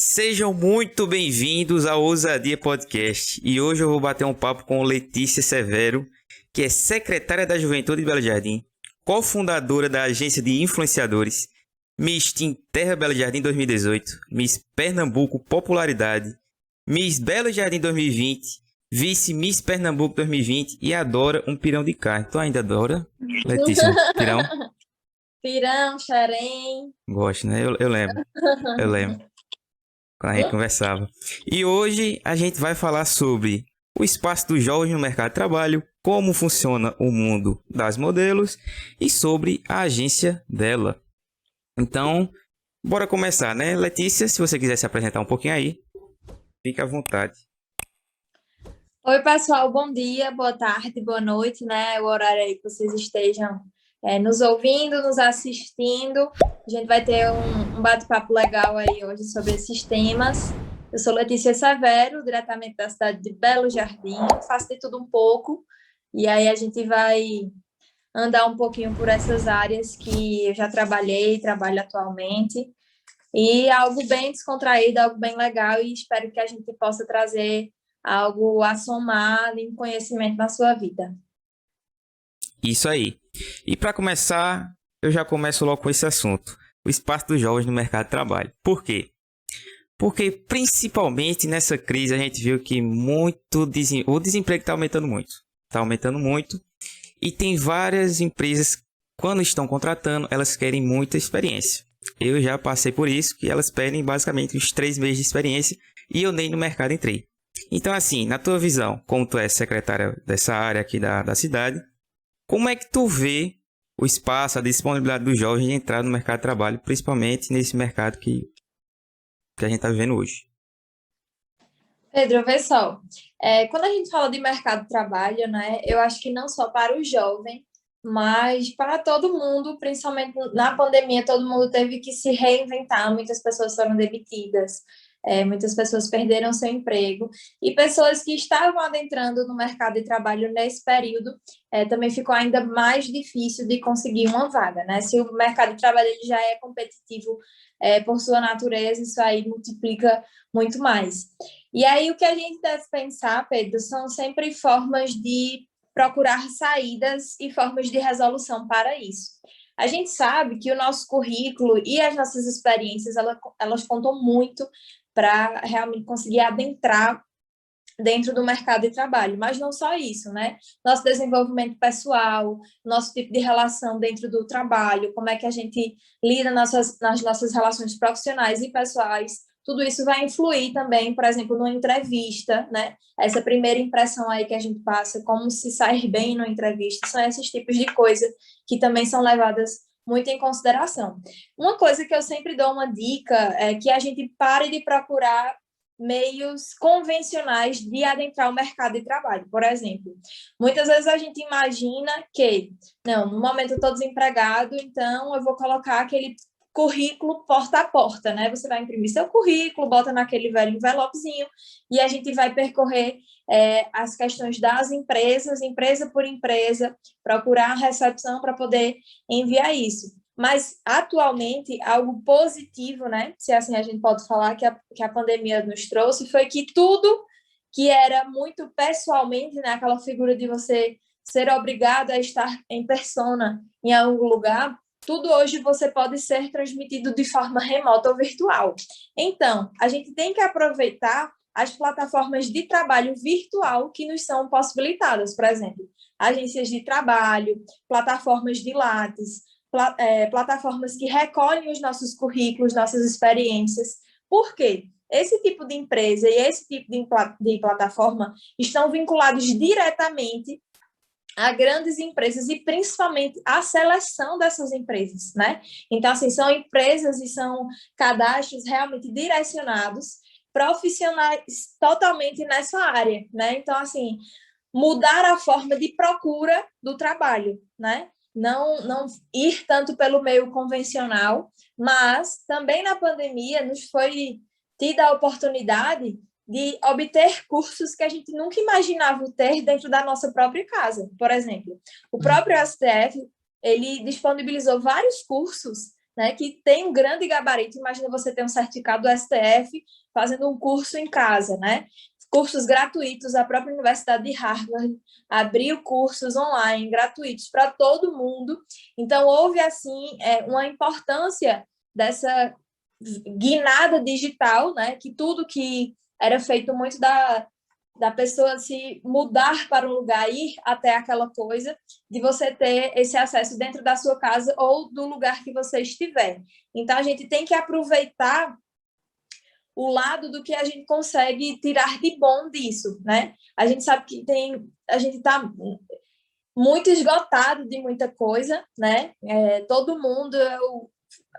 Sejam muito bem-vindos ao Ousadia Podcast. E hoje eu vou bater um papo com Letícia Severo, que é secretária da Juventude de Belo Jardim, cofundadora da agência de influenciadores, Miss Teen Terra Belo Jardim 2018, Miss Pernambuco Popularidade, Miss Belo Jardim 2020, Vice Miss Pernambuco 2020 e adora um pirão de carne. Tu ainda adora, Letícia, pirão? Pirão, xerém. Gosto, né? Eu lembro. Quando a gente conversava. E hoje a gente vai falar sobre o espaço dos jovens no mercado de trabalho, como funciona o mundo das modelos e sobre a agência dela. Então, bora começar, né? Letícia, se você quiser se apresentar um pouquinho aí, fique à vontade. Oi, pessoal, bom dia, boa tarde, boa noite, né? O horário aí que vocês estejam nos ouvindo, nos assistindo. A gente vai ter um bate-papo legal aí hoje sobre esses temas. Eu sou Letícia Severo, diretamente da cidade de Belo Jardim, faço de tudo um pouco, e aí a gente vai andar um pouquinho por essas áreas que eu já trabalhei, trabalho atualmente, e algo bem descontraído, algo bem legal, e espero que a gente possa trazer algo a somar em conhecimento na sua vida. Isso aí. E para começar, eu já começo logo com esse assunto. O espaço dos jovens no mercado de trabalho. Por quê? Porque principalmente nessa crise a gente viu que o desemprego está aumentando muito. Está aumentando muito. E tem várias empresas, quando estão contratando, elas querem muita experiência. Eu já passei por isso, que elas pedem basicamente uns 3 meses de experiência e eu nem no mercado entrei. Então assim, na tua visão, como tu é secretária dessa área aqui da cidade, como é que tu vê o espaço, a disponibilidade dos jovens de entrar no mercado de trabalho, principalmente nesse mercado que a gente está vivendo hoje? Pedro, vê só, quando a gente fala de mercado de trabalho, né, eu acho que não só para o jovem, mas para todo mundo, principalmente na pandemia, todo mundo teve que se reinventar, muitas pessoas foram demitidas, muitas pessoas perderam seu emprego, e pessoas que estavam adentrando no mercado de trabalho nesse período, também ficou ainda mais difícil de conseguir uma vaga, né? Se o mercado de trabalho ele já é competitivo, por sua natureza, isso aí multiplica muito mais. E aí, o que a gente deve pensar, Pedro, são sempre formas de procurar saídas e formas de resolução para isso. A gente sabe que o nosso currículo e as nossas experiências, elas contam muito para realmente conseguir adentrar dentro do mercado de trabalho, mas não só isso, né? Nosso desenvolvimento pessoal, nosso tipo de relação dentro do trabalho, como é que a gente lida nas nossas relações profissionais e pessoais, tudo isso vai influir também, por exemplo, numa entrevista, né? Essa primeira impressão aí que a gente passa, como se sair bem numa entrevista, são esses tipos de coisa que também são levadas muito em consideração. Uma coisa que eu sempre dou uma dica é que a gente pare de procurar meios convencionais de adentrar o mercado de trabalho. Por exemplo, muitas vezes a gente imagina que, não, no momento eu estou desempregado, então eu vou colocar aquele currículo porta a porta, né? Você vai imprimir seu currículo, bota naquele velho envelopezinho e a gente vai percorrer as questões das empresas, empresa por empresa, procurar a recepção para poder enviar isso. Mas, atualmente, algo positivo, né? Se assim a gente pode falar, que a pandemia nos trouxe, foi que tudo que era muito pessoalmente, né? Aquela figura de você ser obrigado a estar em persona em algum lugar, tudo hoje você pode ser transmitido de forma remota ou virtual. Então, a gente tem que aproveitar as plataformas de trabalho virtual que nos são possibilitadas, por exemplo, agências de trabalho, plataformas de Lattes, plataformas que recolhem os nossos currículos, nossas experiências. Por quê? Esse tipo de empresa e esse tipo de plataforma estão vinculados diretamente a grandes empresas e principalmente a seleção dessas empresas, né? Então, assim, são empresas e são cadastros realmente direcionados, profissionais totalmente nessa área, né? Então, assim, mudar a forma de procura do trabalho, né? Não ir tanto pelo meio convencional, mas também na pandemia nos foi tida a oportunidade de obter cursos que a gente nunca imaginava ter dentro da nossa própria casa. Por exemplo, o próprio STF, ele disponibilizou vários cursos né, que tem um grande gabarito. Imagina você ter um certificado do STF fazendo um curso em casa, né? Cursos gratuitos, a própria Universidade de Harvard abriu cursos online gratuitos para todo mundo. Então, houve, assim, uma importância dessa guinada digital, né? Que tudo que era feito muito da pessoa se mudar para um lugar, ir até aquela coisa, de você ter esse acesso dentro da sua casa ou do lugar que você estiver. Então, a gente tem que aproveitar o lado do que a gente consegue tirar de bom disso, né? A gente sabe que a gente está muito esgotado de muita coisa, né? Todo mundo, eu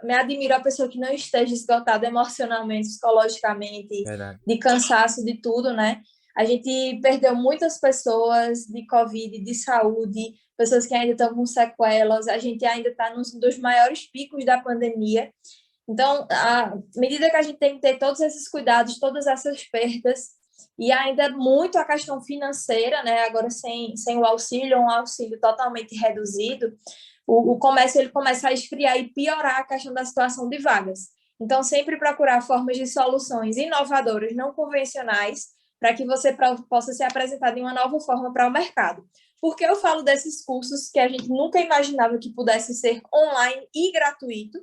me admiro a pessoa que não esteja esgotada emocionalmente, psicologicamente, Verdade. de cansaço, de tudo, né? A gente perdeu muitas pessoas de Covid, de saúde, pessoas que ainda estão com sequelas, a gente ainda está num dos maiores picos da pandemia. Então, à medida que a gente tem que ter todos esses cuidados, todas essas perdas, e ainda muito a questão financeira, né? Agora sem o auxílio, um auxílio totalmente reduzido, o comércio ele começa a esfriar e piorar a questão da situação de vagas. Então, sempre procurar formas de soluções inovadoras, não convencionais, para que você possa ser apresentado de uma nova forma para o mercado. Porque eu falo desses cursos que a gente nunca imaginava que pudesse ser online e gratuito,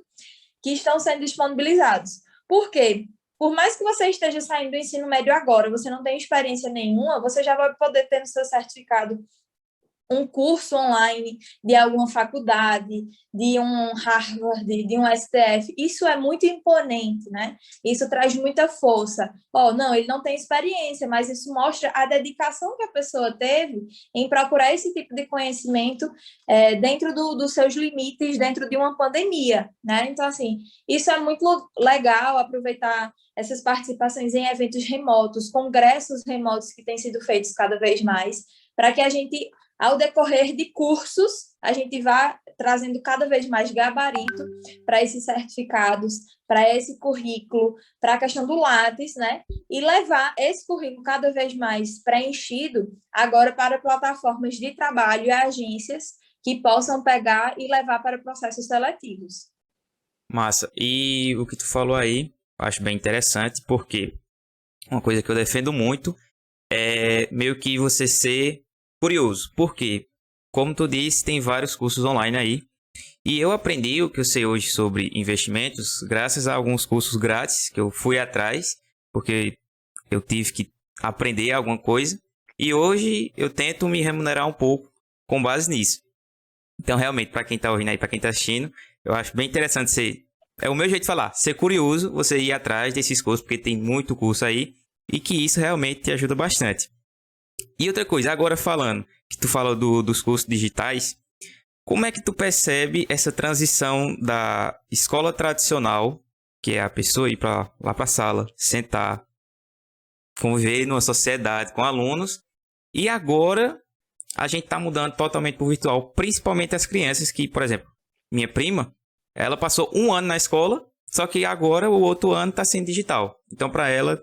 que estão sendo disponibilizados. Por quê? Por mais que você esteja saindo do ensino médio agora, você não tem experiência nenhuma, você já vai poder ter no seu certificado um curso online de alguma faculdade, de um Harvard, de um STF. Isso é muito imponente, né? Isso traz muita força. Não, ele não tem experiência, mas isso mostra a dedicação que a pessoa teve em procurar esse tipo de conhecimento dentro dos seus limites, dentro de uma pandemia, né? Então, assim, isso é muito legal, aproveitar essas participações em eventos remotos, congressos remotos que têm sido feitos cada vez mais, para que a gente, ao decorrer de cursos, a gente vá trazendo cada vez mais gabarito para esses certificados, para esse currículo, para a questão do Lattes, né? E levar esse currículo cada vez mais preenchido agora para plataformas de trabalho e agências que possam pegar e levar para processos seletivos. Massa. E o que tu falou aí, eu acho bem interessante, porque uma coisa que eu defendo muito é meio que você ser curioso. Por quê? Como tu disse, tem vários cursos online aí. E eu aprendi o que eu sei hoje sobre investimentos graças a alguns cursos grátis que eu fui atrás, porque eu tive que aprender alguma coisa. E hoje eu tento me remunerar um pouco com base nisso. Então, realmente, para quem está ouvindo aí, para quem está assistindo, eu acho bem interessante ser... É o meu jeito de falar, ser curioso, você ir atrás desses cursos, porque tem muito curso aí, e que isso realmente te ajuda bastante. E outra coisa, agora falando, que tu falou dos cursos digitais, como é que tu percebe essa transição da escola tradicional, que é a pessoa ir lá para a sala, sentar, conviver numa sociedade com alunos, e agora a gente está mudando totalmente para o virtual, principalmente as crianças que, por exemplo, minha prima, ela passou um ano na escola, só que agora o outro ano está sendo digital. Então, para ela,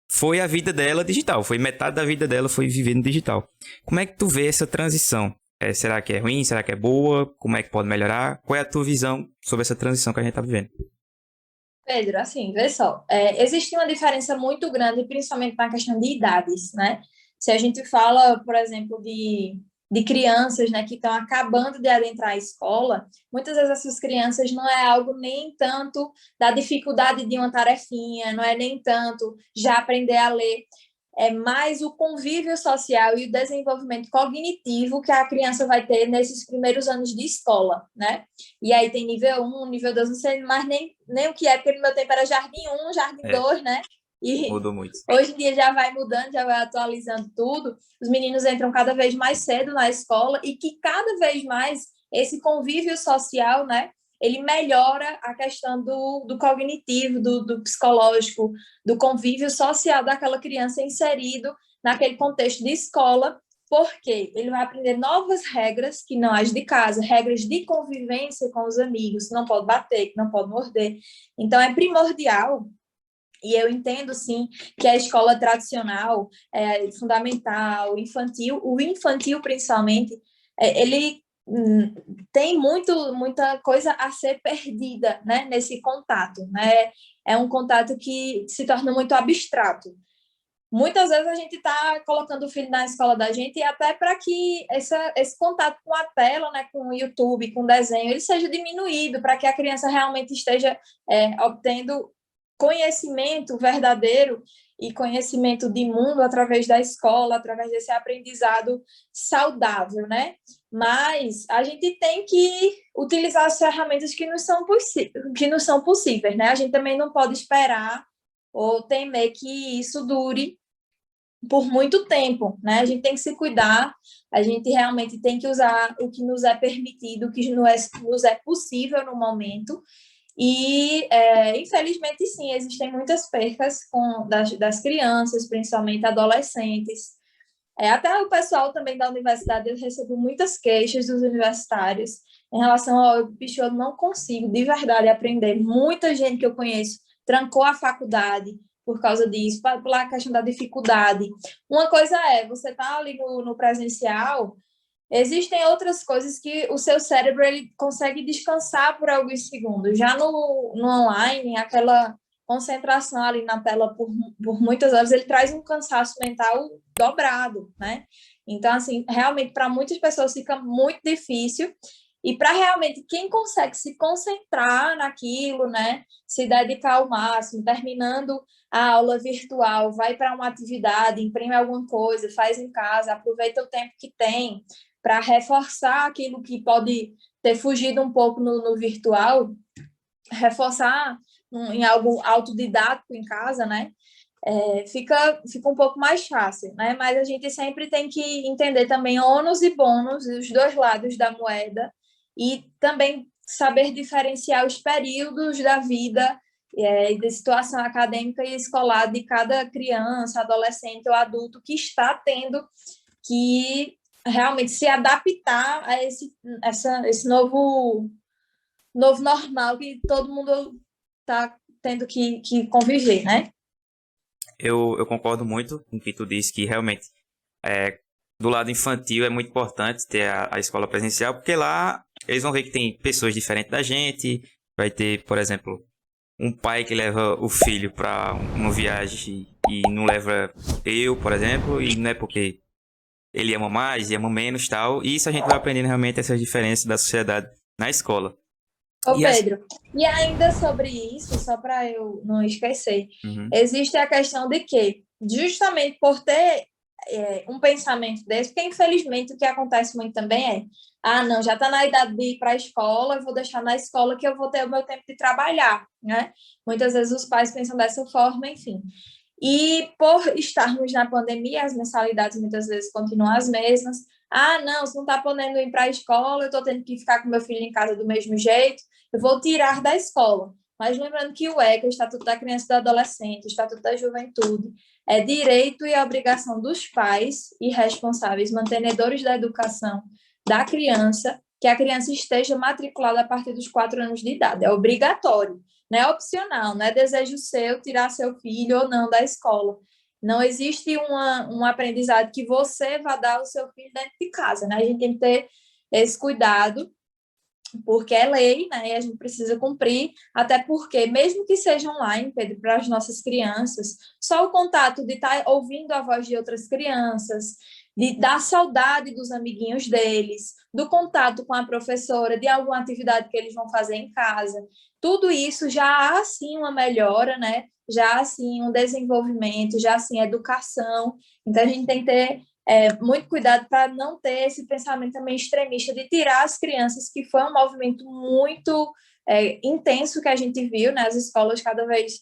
foi a vida dela digital, foi metade da vida dela foi viver no digital. Como é que tu vê essa transição? Será que é ruim? Será que é boa? Como é que pode melhorar? Qual é a tua visão sobre essa transição que a gente está vivendo? Pedro, assim, vê só, existe uma diferença muito grande, principalmente na questão de idades, né? Se a gente fala, por exemplo, de crianças, né, que estão acabando de adentrar a escola, muitas vezes essas crianças não é algo nem tanto da dificuldade de uma tarefinha, não é nem tanto já aprender a ler, é mais o convívio social e o desenvolvimento cognitivo que a criança vai ter nesses primeiros anos de escola, né? E aí tem nível 1, nível 2, não sei mais nem o que é, porque no meu tempo era Jardim 1, Jardim 2, né? E Mudou muito. hoje em dia já vai mudando, já vai atualizando tudo. Os meninos entram cada vez mais cedo na escola e que cada vez mais esse convívio social, né? Ele melhora a questão do cognitivo, do psicológico, do convívio social daquela criança inserido naquele contexto de escola, porque ele vai aprender novas regras que não as de casa, regras de convivência com os amigos, que não pode bater, que não pode morder. Então, é primordial, e eu entendo, sim, que a escola tradicional, fundamental, infantil, o infantil, principalmente, ele tem muita coisa a ser perdida, né, nesse contato, né? É um contato que se torna muito abstrato. Muitas vezes a gente está colocando o filho na escola da gente e até para que esse contato com a tela, né, com o YouTube, com o desenho, ele seja diminuído, para que a criança realmente esteja obtendo conhecimento verdadeiro e conhecimento de mundo através da escola, através desse aprendizado saudável, né? Mas a gente tem que utilizar as ferramentas que nos são possíveis, né? A gente também não pode esperar ou temer que isso dure por muito tempo, né? A gente tem que se cuidar, a gente realmente tem que usar o que nos é permitido, o que nos é possível no momento. E, infelizmente, sim, existem muitas percas das crianças, principalmente adolescentes. Até o pessoal também da universidade, eu recebo muitas queixas dos universitários em relação ao bicho, eu não consigo de verdade aprender. Muita gente que eu conheço trancou a faculdade por causa disso, pela questão da dificuldade. Uma coisa é, você tá ali no presencial, existem outras coisas que o seu cérebro ele consegue descansar por alguns segundos. Já no online, aquela concentração ali na tela por muitas horas, ele traz um cansaço mental dobrado, né? Então, assim, realmente, para muitas pessoas fica muito difícil. E para realmente quem consegue se concentrar naquilo, né? Se dedicar ao máximo, terminando a aula virtual, vai para uma atividade, imprime alguma coisa, faz em casa, aproveita o tempo que tem para reforçar aquilo que pode ter fugido um pouco no virtual, reforçar em algo autodidático em casa, né? Fica um pouco mais fácil, né? Mas a gente sempre tem que entender também ônus e bônus, os dois lados da moeda, e também saber diferenciar os períodos da vida e da situação acadêmica e escolar de cada criança, adolescente ou adulto que está tendo que realmente se adaptar a esse novo normal que todo mundo está tendo que conviver, né? Eu concordo muito com o que tu disse, que realmente do lado infantil é muito importante ter a escola presencial, porque lá eles vão ver que tem pessoas diferentes da gente, vai ter, por exemplo, um pai que leva o filho para uma viagem e não leva eu, por exemplo, e não é porque ele ama mais e ama menos tal, e isso a gente vai aprendendo realmente essas diferenças da sociedade na escola. Ô E Pedro, e ainda sobre isso, só para eu não esquecer, Uhum. existe a questão de que, justamente por ter um pensamento desse, porque infelizmente o que acontece muito também não, já está na idade de ir para a escola, eu vou deixar na escola que eu vou ter o meu tempo de trabalhar, né? Muitas vezes os pais pensam dessa forma, enfim. E por estarmos na pandemia, as mensalidades muitas vezes continuam as mesmas. Não, você não está podendo ir para a escola, eu estou tendo que ficar com meu filho em casa do mesmo jeito, eu vou tirar da escola. Mas lembrando que o ECA, o Estatuto da Criança e do Adolescente, o Estatuto da Juventude, é direito e obrigação dos pais e responsáveis, mantenedores da educação da criança, que a criança esteja matriculada a partir dos 4 anos de idade. É obrigatório, não é opcional, não é desejo seu tirar seu filho ou não da escola. Não existe um aprendizado que você vá dar ao seu filho dentro de casa, né? A gente tem que ter esse cuidado porque é lei, né? E a gente precisa cumprir, até porque, mesmo que seja online, Pedro, para as nossas crianças, só o contato de estar ouvindo a voz de outras crianças, de dar saudade dos amiguinhos deles, do contato com a professora, de alguma atividade que eles vão fazer em casa, tudo isso já há, sim, uma melhora, né? Já há, sim, um desenvolvimento, já, sim, educação. Então, a gente tem que ter muito cuidado para não ter esse pensamento também extremista de tirar as crianças, que foi um movimento muito intenso que a gente viu, né? As escolas cada vez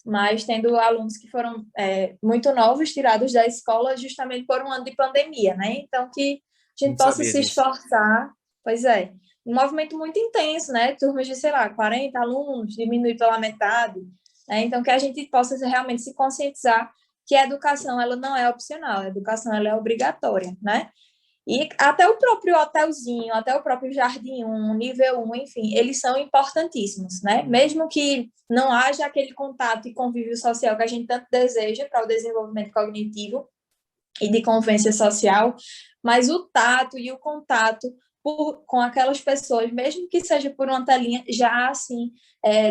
mais tendo alunos que foram muito novos, tirados da escola justamente por um ano de pandemia, né? Então, que a Não gente possa sabia se disso. esforçar, pois é, um movimento muito intenso, né? Turmas de, sei lá, 40 alunos, diminuir pela metade, né? Então, que a gente possa realmente se conscientizar que a educação ela não é opcional, a educação ela é obrigatória, né? E até o próprio hotelzinho, até o próprio Jardim 1, nível 1, enfim, eles são importantíssimos, né? Mesmo que não haja aquele contato e convívio social que a gente tanto deseja para o desenvolvimento cognitivo e de convivência social, mas o tato e o contato com aquelas pessoas, mesmo que seja por uma telinha, já assim,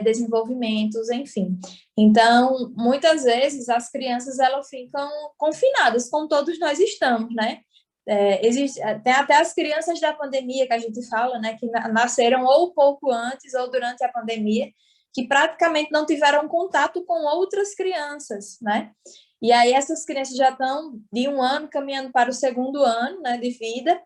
desenvolvimentos, enfim. Então, muitas vezes as crianças elas ficam confinadas, como todos nós estamos, né? Tem até as crianças da pandemia que a gente fala, né, que nasceram ou pouco antes ou durante a pandemia, que praticamente não tiveram contato com outras crianças, né? E aí essas crianças já estão de 1 ano caminhando para o segundo ano, né, de vida,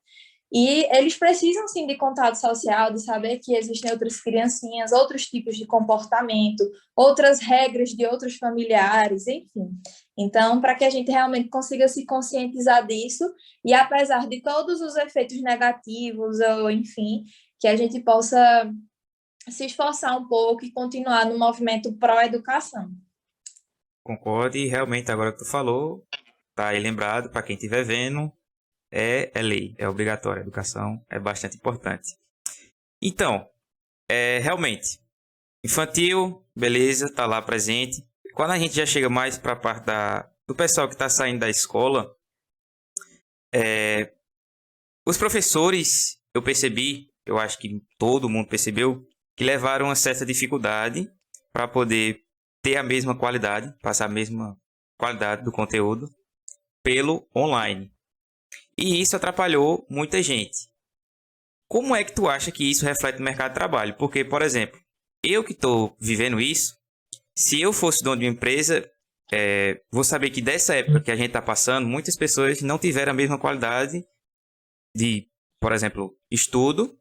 e eles precisam, sim, de contato social, de saber que existem outras criancinhas, outros tipos de comportamento, outras regras de outros familiares, enfim. Então, para que a gente realmente consiga se conscientizar disso, e apesar de todos os efeitos negativos, ou enfim, que a gente possa se esforçar um pouco e continuar no movimento pró-educação. Concordo, e realmente agora que tu falou, tá aí lembrado, para quem estiver vendo, é lei, é obrigatória. A educação é bastante importante. Então, realmente, infantil, beleza, tá lá presente. Quando a gente já chega mais para a parte do pessoal que está saindo da escola, os professores, eu percebi, eu acho que todo mundo percebeu, que levaram uma certa dificuldade para poder ter a mesma qualidade, passar a mesma qualidade do conteúdo pelo online. E isso atrapalhou muita gente. Como é que tu acha que isso reflete no mercado de trabalho? Porque, por exemplo, eu que estou vivendo isso, se eu fosse dono de uma empresa, vou saber que dessa época que a gente está passando, muitas pessoas não tiveram a mesma qualidade de, por exemplo, estudo.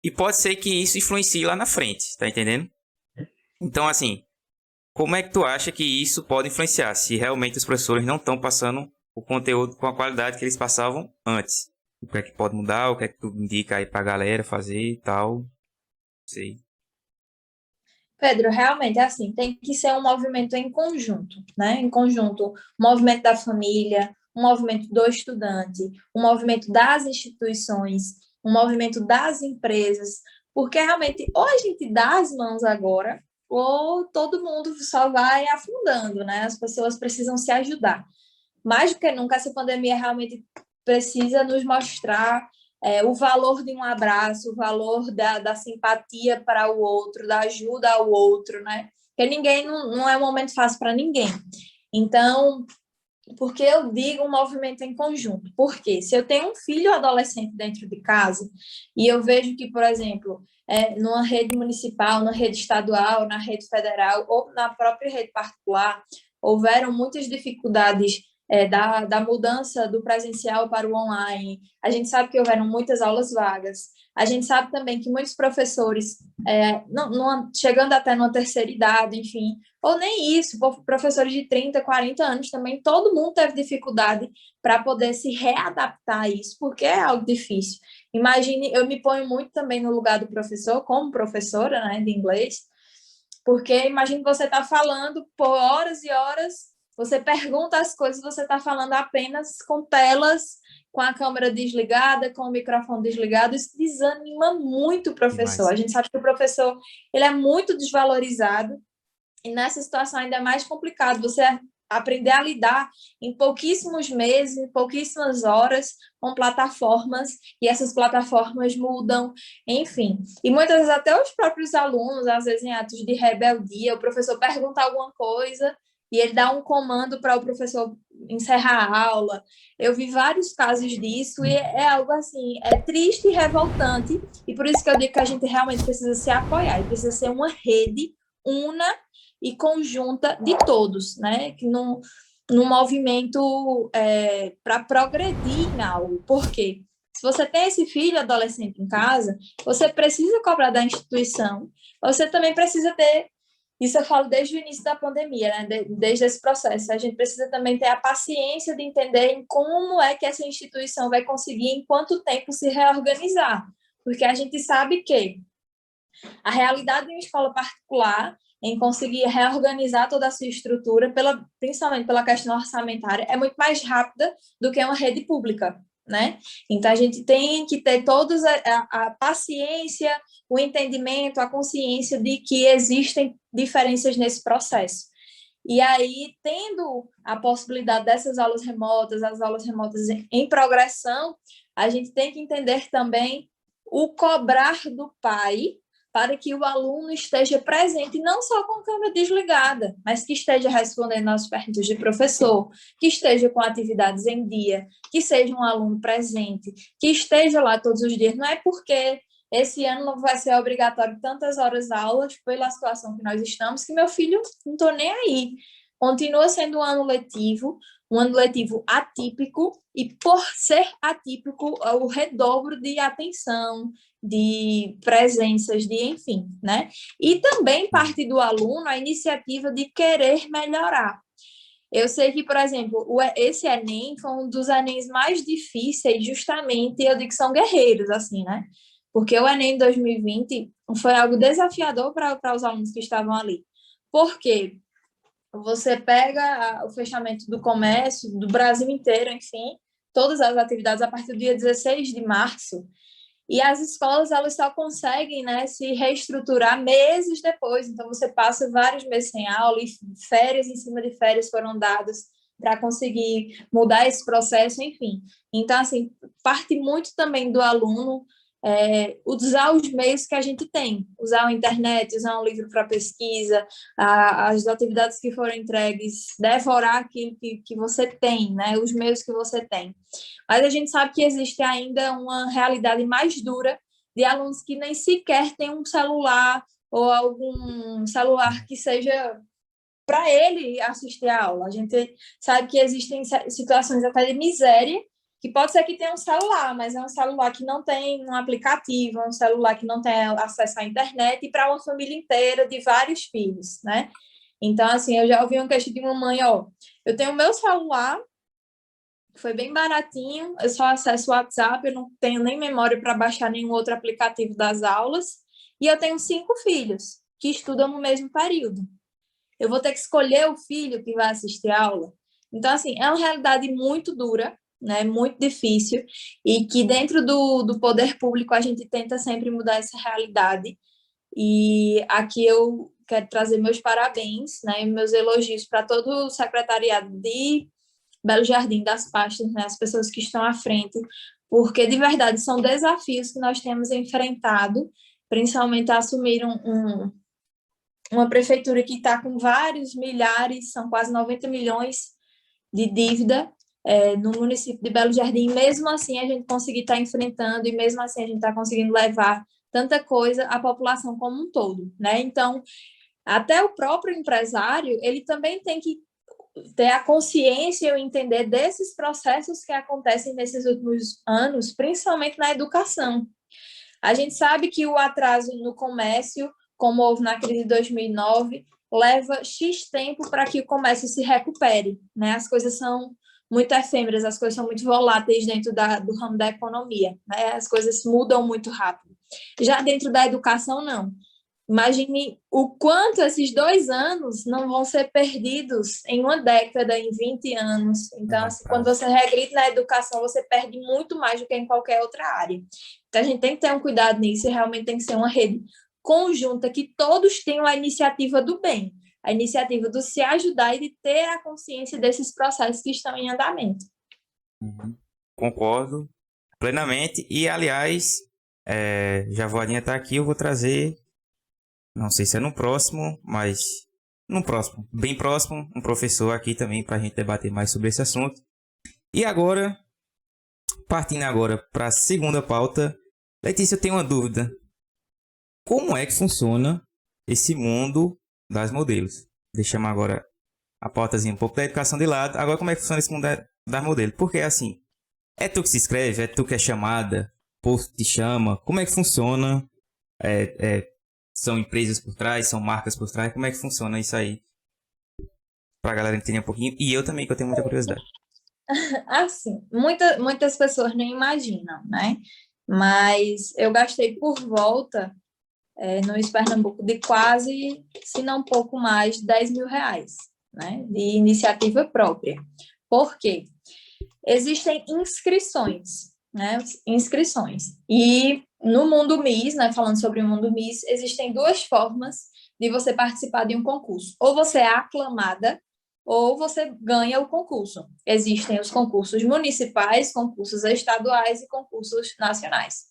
E pode ser que isso influencie lá na frente, tá entendendo? Então, assim, como é que tu acha que isso pode influenciar? Se realmente os professores não estão passando o conteúdo com a qualidade que eles passavam antes. O que é que pode mudar? O que é que tu indica aí pra galera fazer e tal? Não sei. Pedro, realmente é assim, tem que ser um movimento em conjunto, né? Em conjunto, um movimento da família, um movimento do estudante, um movimento das instituições, um movimento das empresas, porque realmente ou a gente dá as mãos agora, ou todo mundo só vai afundando, né? As pessoas precisam se ajudar. Mais do que nunca, essa pandemia realmente precisa nos mostrar o valor de um abraço, o valor da simpatia para o outro, da ajuda ao outro, né? Porque não é um momento fácil para ninguém. Então, porque eu digo um movimento em conjunto? Porque se eu tenho um filho adolescente dentro de casa e eu vejo que, por exemplo, numa rede municipal, na rede estadual, na rede federal ou na própria rede particular, houveram muitas dificuldades da mudança do presencial para o online. A gente sabe que houveram muitas aulas vagas. A gente sabe também que muitos professores, chegando até numa terceira idade, enfim, ou nem isso, professores de 30, 40 anos também, todo mundo teve dificuldade para poder se readaptar a isso, porque é algo difícil. Imagine, eu me ponho muito também no lugar do professor, como professora, né, de inglês, porque imagine você está falando por horas e horas, você pergunta as coisas, você está falando apenas com telas, com a câmera desligada, com o microfone desligado, isso desanima muito o professor. Demais. A gente sabe que o professor ele é muito desvalorizado, e nessa situação ainda é mais complicado você aprender a lidar em pouquíssimos meses, em pouquíssimas horas com plataformas, e essas plataformas mudam, enfim. E muitas vezes até os próprios alunos, às vezes em atos de rebeldia, o professor pergunta alguma coisa e ele dá um comando para o professor encerrar a aula. Eu vi vários casos disso e é algo assim, é triste e revoltante, e por isso que eu digo que a gente realmente precisa se apoiar, e precisa ser uma rede una e conjunta de todos, né? Que num movimento para progredir em algo. Por quê? Se você tem esse filho adolescente em casa, você precisa cobrar da instituição, você também precisa ter, isso eu falo desde o início da pandemia, né? Desde esse processo, a gente precisa também ter a paciência de entender em como é que essa instituição vai conseguir, em quanto tempo, se reorganizar. Porque a gente sabe que a realidade de uma escola particular em conseguir reorganizar toda a sua estrutura, principalmente pela questão orçamentária, é muito mais rápida do que uma rede pública, né? Então, a gente tem que ter todos a paciência, o entendimento, a consciência de que existem diferenças nesse processo. E aí, tendo a possibilidade dessas aulas remotas, as aulas remotas em progressão, a gente tem que entender também o cobrar do pai para que o aluno esteja presente, não só com a câmera desligada, mas que esteja respondendo às perguntas de professor, que esteja com atividades em dia, que seja um aluno presente, que esteja lá todos os dias. Não é porque esse ano não vai ser obrigatório tantas horas aulas pela situação que nós estamos, que meu filho não estou nem aí. Continua sendo um ano letivo atípico, e por ser atípico, o redobro de atenção, de presenças, de enfim, né? E também parte do aluno a iniciativa de querer melhorar. Eu sei que, por exemplo, esse Enem foi um dos Enems mais difíceis, justamente, eu digo que são guerreiros, assim, né? Porque o Enem 2020 foi algo desafiador para os alunos que estavam ali. Por quê? Você pega o fechamento do comércio, do Brasil inteiro, enfim, todas as atividades a partir do dia 16 de março, e as escolas, elas só conseguem, né, se reestruturar meses depois. Então, você passa vários meses sem aula e férias em cima de férias foram dadas para conseguir mudar esse processo, enfim. Então, assim, parte muito também do aluno usar os meios que a gente tem, usar a internet, usar um livro para pesquisa, as atividades que foram entregues, devorar aquilo que você tem, né, os meios que você tem. Mas a gente sabe que existe ainda uma realidade mais dura de alunos que nem sequer têm um celular ou algum celular que seja para ele assistir a aula. A gente sabe que existem situações até de miséria, que pode ser que tenha um celular, mas é um celular que não tem um aplicativo, é um celular que não tem acesso à internet, e para uma família inteira de vários filhos, né? Então, assim, eu já ouvi uma queixa de uma mãe, ó, eu tenho o meu celular, foi bem baratinho, eu só acesso o WhatsApp, eu não tenho nem memória para baixar nenhum outro aplicativo das aulas, e eu tenho 5 filhos que estudam no mesmo período. Eu vou ter que escolher o filho que vai assistir a aula. Então, assim, é uma realidade muito dura, né, muito difícil, e que dentro do poder público a gente tenta sempre mudar essa realidade. E aqui eu quero trazer meus parabéns, né, meus elogios para todo o secretariado de Belo Jardim, das pastas, né, as pessoas que estão à frente, porque de verdade são desafios que nós temos enfrentado, principalmente assumir uma prefeitura que está com vários milhares, são quase 90 milhões de dívida no município de Belo Jardim. Mesmo assim, a gente conseguir estar enfrentando, e mesmo assim a gente está conseguindo levar tanta coisa à população como um todo, né? Então, até o próprio empresário, ele também tem que ter a consciência e o entender desses processos que acontecem nesses últimos anos, principalmente na educação. A gente sabe que o atraso no comércio, como houve na crise de 2009, leva X tempo para que o comércio se recupere, né? As coisas são muito efêmeras, as coisas são muito voláteis dentro do ramo da economia, né? As coisas mudam muito rápido. Já dentro da educação, não. Imagine o quanto esses 2 anos não vão ser perdidos em uma década, em 20 anos. Então, assim, quando você regride na educação, você perde muito mais do que em qualquer outra área. Então, a gente tem que ter um cuidado nisso, e realmente tem que ser uma rede conjunta, que todos tenham a iniciativa do bem, a iniciativa do se ajudar e de ter a consciência desses processos que estão em andamento. Concordo plenamente. E, aliás, já vou adiantar aqui, eu vou trazer, não sei se é no próximo, mas no próximo, bem próximo, um professor aqui também para a gente debater mais sobre esse assunto. E agora, partindo agora para a segunda pauta, Letícia, eu tenho uma dúvida. Como é que funciona esse mundo das modelos? Deixamos agora a pautazinha um pouco da educação de lado. Agora, como é que funciona esse mundo das modelos? Porque, assim, é tu que se inscreve, é tu que é chamada, o povo te chama. Como é que funciona? São empresas por trás, são marcas por trás? Como é que funciona isso aí? Pra galera entender um pouquinho. E eu também, que eu tenho muita curiosidade. Assim, muitas pessoas nem imaginam, né? Mas eu gastei por volta, no Pernambuco, de quase, se não um pouco mais, R$ 10.000, né? De iniciativa própria. Por quê? Existem inscrições, né? Inscrições. E no mundo MIS, né? Falando sobre o mundo MIS, existem 2 formas de você participar de um concurso. Ou você é aclamada, ou você ganha o concurso. Existem os concursos municipais, concursos estaduais e concursos nacionais.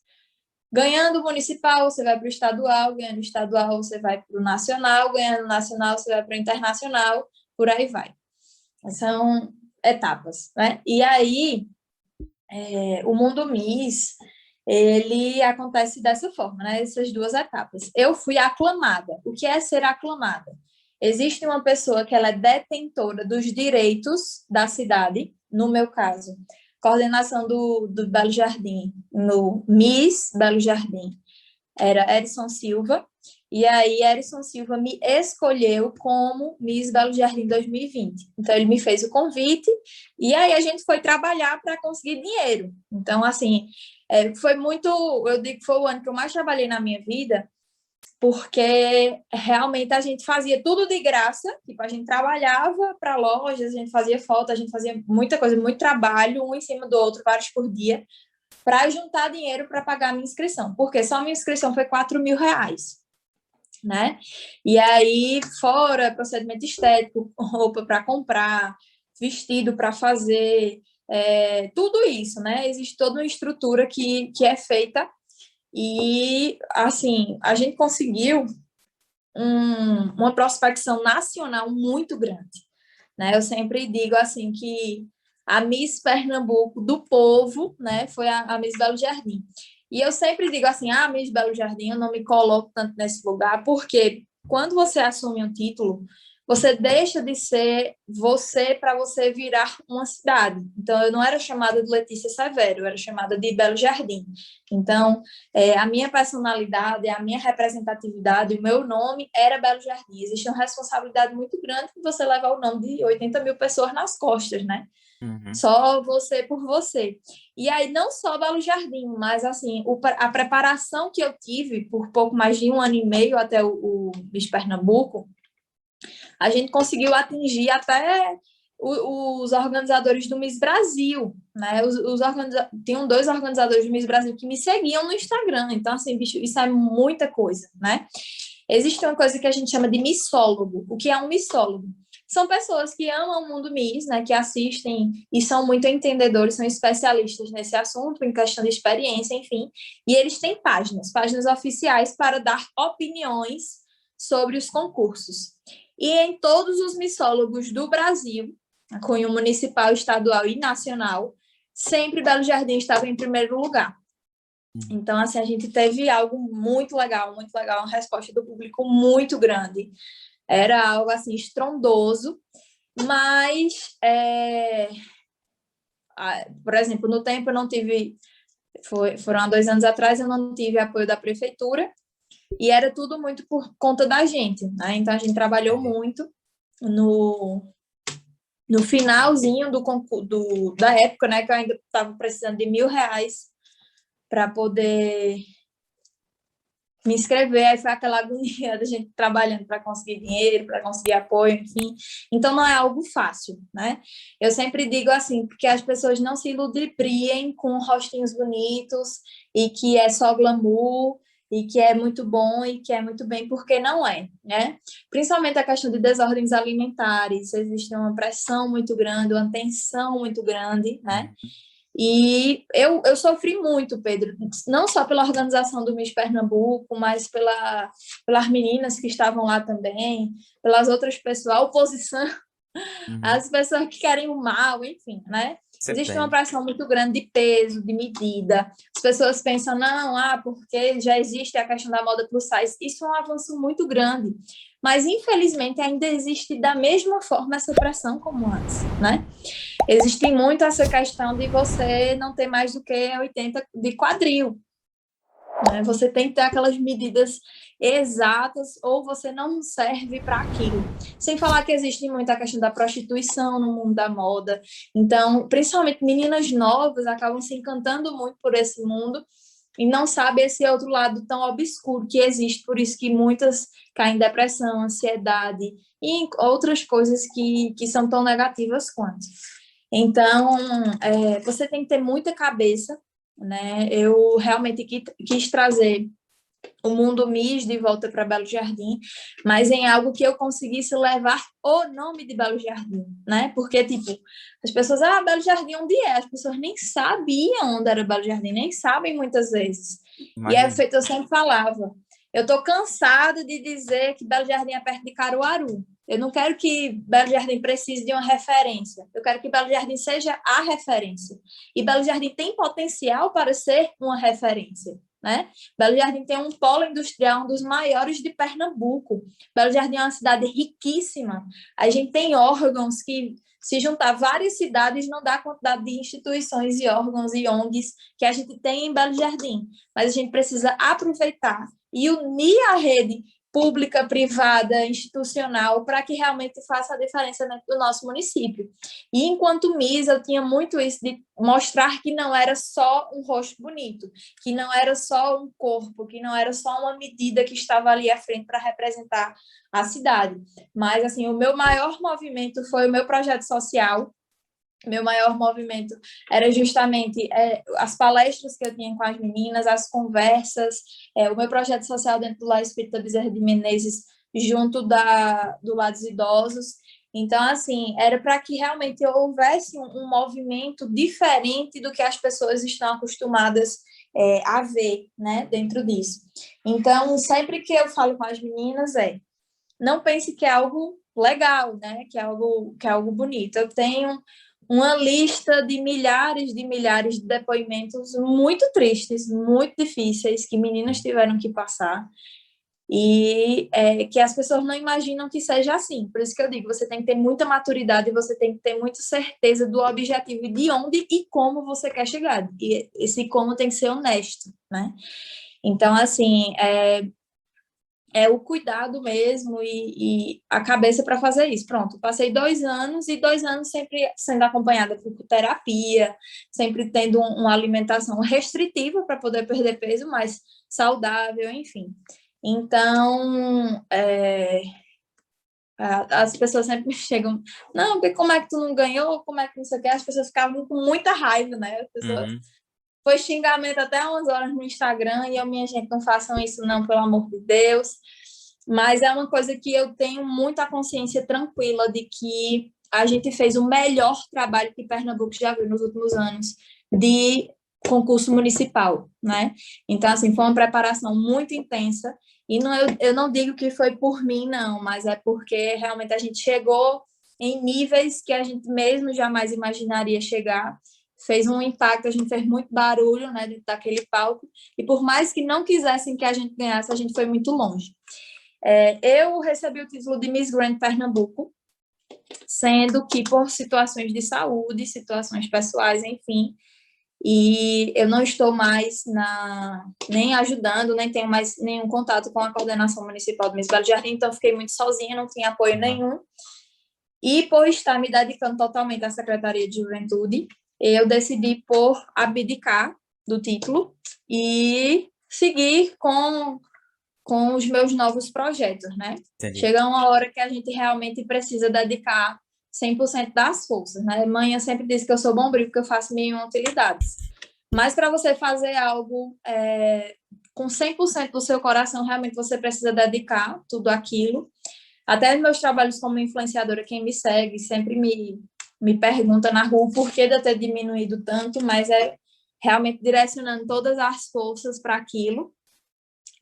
Ganhando o municipal, você vai para o estadual, ganhando o estadual, você vai para o nacional, ganhando o nacional, você vai para o internacional, por aí vai. São etapas, né? E aí, o Mundo Miss, ele acontece dessa forma, né? Essas duas etapas. Eu fui aclamada. O que é ser aclamada? Existe uma pessoa que ela é detentora dos direitos da cidade, no meu caso, coordenação do Belo Jardim, no Miss Belo Jardim, era Edson Silva, e aí Edson Silva me escolheu como Miss Belo Jardim 2020. Então, ele me fez o convite, e aí a gente foi trabalhar para conseguir dinheiro. Então, assim, foi muito, eu digo que foi o ano que eu mais trabalhei na minha vida, porque realmente a gente fazia tudo de graça, tipo, a gente trabalhava para lojas, a gente fazia foto, a gente fazia muita coisa, muito trabalho, um em cima do outro, vários por dia, para juntar dinheiro para pagar a minha inscrição, porque só a minha inscrição foi R$ 4.000, né? E aí, fora procedimento estético, roupa para comprar, vestido para fazer, tudo isso, né? Existe toda uma estrutura que é feita e, assim, a gente conseguiu uma prospecção nacional muito grande, né? Eu sempre digo, assim, que a Miss Pernambuco do povo, né, foi a Miss Belo Jardim. E eu sempre digo assim, Miss Belo Jardim, eu não me coloco tanto nesse lugar, porque quando você assume um título, você deixa de ser você para você virar uma cidade. Então, eu não era chamada de Letícia Severo, eu era chamada de Belo Jardim. Então, a minha personalidade, a minha representatividade, o meu nome era Belo Jardim. Existe uma responsabilidade muito grande que você levar o nome de 80 mil pessoas nas costas, né? Uhum. Só você por você. E aí, não só Belo Jardim, mas assim, a preparação que eu tive por pouco mais de 1 ano e meio até o Miss Pernambuco, a gente conseguiu atingir até os organizadores do Miss Brasil, né? Tinham 2 organizadores do Miss Brasil que me seguiam no Instagram. Então, assim, bicho, isso é muita coisa, né? Existe uma coisa que a gente chama de missólogo. O que é um missólogo? São pessoas que amam o mundo Miss, né, que assistem e são muito entendedores, são especialistas nesse assunto, em questão de experiência, enfim. E eles têm páginas oficiais para dar opiniões sobre os concursos. E em todos os missólogos do Brasil, cunho municipal, estadual e nacional, sempre Belo Jardim estava em primeiro lugar. Então, assim, a gente teve algo muito legal, uma resposta do público muito grande. Era algo, assim, estrondoso, mas, por exemplo, no tempo eu não tive, foram há 2 anos atrás, eu não tive apoio da prefeitura, e era tudo muito por conta da gente, né? Então, a gente trabalhou muito no finalzinho da época, né, que eu ainda estava precisando de R$ 1.000 para poder me inscrever, aí foi aquela agonia da gente trabalhando para conseguir dinheiro, para conseguir apoio, enfim. Então, não é algo fácil, né? Eu sempre digo assim, porque as pessoas não se ludibriem com rostinhos bonitos e que é só glamour e que é muito bom e que é muito bem, porque não é, né? Principalmente a questão de desordens alimentares, existe uma pressão muito grande, uma tensão muito grande, né? E eu sofri muito, Pedro, não só pela organização do Miss Pernambuco, mas pelas meninas que estavam lá também, pelas outras pessoas, a oposição, Uhum. as pessoas que querem o mal, enfim, né? Sempre Existe uma tem. pressão muito grande de peso, de medida. As pessoas pensam, não, porque já existe a questão da moda plus size. Isso é um avanço muito grande. Mas, infelizmente, ainda existe da mesma forma essa pressão como antes, né? Existe muito essa questão de você não ter mais do que 80 de quadril, né? Você tem que ter aquelas medidas exatas ou você não serve para aquilo. Sem falar que existe muita questão da prostituição no mundo da moda. Então, principalmente meninas novas acabam se encantando muito por esse mundo e não sabem esse outro lado tão obscuro que existe. Por isso que muitas caem em depressão, ansiedade e outras coisas que são tão negativas quanto. Então, você tem que ter muita cabeça, né? Eu realmente quis trazer o mundo Miss de volta para Belo Jardim, mas em algo que eu conseguisse levar o nome de Belo Jardim, né? Porque, tipo, as pessoas, Belo Jardim, onde é? As pessoas nem sabiam onde era Belo Jardim, nem sabem muitas vezes. E é Imagina. feito, eu sempre falava, eu tô cansada de dizer que Belo Jardim é perto de Caruaru. Eu não quero que Belo Jardim precise de uma referência. Eu quero que Belo Jardim seja a referência. E Belo Jardim tem potencial para ser uma referência, né? Belo Jardim tem um polo industrial, um dos maiores de Pernambuco. Belo Jardim é uma cidade riquíssima. A gente tem órgãos que, se juntar várias cidades, não dá a quantidade de instituições e órgãos e ONGs que a gente tem em Belo Jardim. Mas a gente precisa aproveitar e unir a rede pública, privada, institucional, para que realmente faça a diferença dentro do nosso município. E enquanto Miss, eu tinha muito isso de mostrar que não era só um rosto bonito, que não era só um corpo, que não era só uma medida que estava ali à frente para representar a cidade. Mas, assim, o meu maior movimento foi o meu projeto social. Meu maior movimento era justamente as palestras que eu tinha com as meninas, as conversas, o meu projeto social dentro do Lar Espírita Bezerra de Menezes, junto do Lar dos Idosos. Então, assim, era para que realmente houvesse um movimento diferente do que as pessoas estão acostumadas a ver, né, dentro disso. Então, sempre que eu falo com as meninas, não pense que é algo legal, né, que é algo bonito. Eu tenho uma lista de milhares de depoimentos muito tristes, muito difíceis, que meninas tiveram que passar, e que as pessoas não imaginam que seja assim. Por isso que eu digo, você tem que ter muita maturidade, você tem que ter muita certeza do objetivo e de onde e como você quer chegar. E esse como tem que ser honesto, né? Então, assim, o cuidado mesmo e a cabeça para fazer isso. Pronto, passei 2 anos e 2 anos sempre sendo acompanhada por terapia, sempre tendo uma alimentação restritiva para poder perder peso, mas saudável, enfim. Então, as pessoas sempre chegam, não, porque como é que tu não ganhou, como é que não sei o que, as pessoas ficavam com muita raiva, né? As pessoas Uhum. foi xingamento até umas horas no Instagram, e eu, minha gente, não façam isso não, pelo amor de Deus. Mas é uma coisa que eu tenho muita consciência tranquila de que a gente fez o melhor trabalho que Pernambuco já viu nos últimos anos de concurso municipal, né? Então, assim, foi uma preparação muito intensa, e não, eu não digo que foi por mim, não, mas é porque realmente a gente chegou em níveis que a gente mesmo jamais imaginaria chegar, fez um impacto, a gente fez muito barulho, né, dentro daquele palco, e por mais que não quisessem que a gente ganhasse, a gente foi muito longe. Eu recebi o título de Miss Grand Pernambuco, sendo que por situações de saúde, situações pessoais, enfim, e eu não estou mais nem ajudando, nem tenho mais nenhum contato com a coordenação municipal do Miss Belo Jardim, então fiquei muito sozinha, não tinha apoio Uhum. nenhum, e por estar me dedicando totalmente à Secretaria de Juventude, eu decidi por abdicar do título e seguir com os meus novos projetos, né? Entendi. Chega uma hora que a gente realmente precisa dedicar 100% das forças, né? Mãe sempre diz que eu sou bombril porque eu faço mil utilidades. Mas para você fazer algo com 100% do seu coração, realmente você precisa dedicar tudo aquilo. Até meus trabalhos como influenciadora, quem me segue sempre me pergunta na rua por que de eu ter diminuído tanto, mas é realmente direcionando todas as forças para aquilo.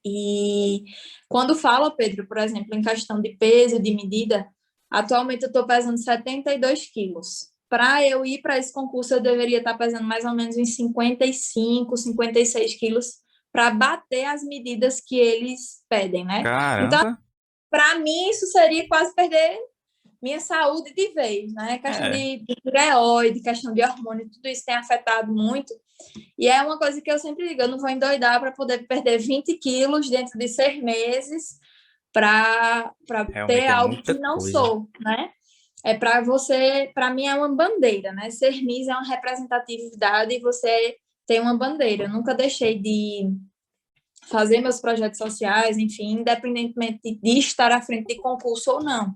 E quando fala, Pedro, por exemplo, em questão de peso, de medida, atualmente eu estou pesando 72 quilos. Para eu ir para esse concurso, eu deveria estar pesando mais ou menos uns 55, 56 quilos para bater as medidas que eles pedem, né? Então, Caramba. para mim, isso seria quase perder minha saúde de vez, né? Questão É. de tireoide, questão de hormônio, tudo isso tem afetado muito. E é uma coisa que eu sempre digo, eu não vou endoidar para poder perder 20 quilos dentro de 6 meses para ter Realmente é algo muita que não coisa. sou, né? É para você, para mim é uma bandeira, né? Ser Miss é uma representatividade e você tem uma bandeira. Eu nunca deixei de fazer meus projetos sociais, enfim, independentemente de estar à frente de concurso ou não.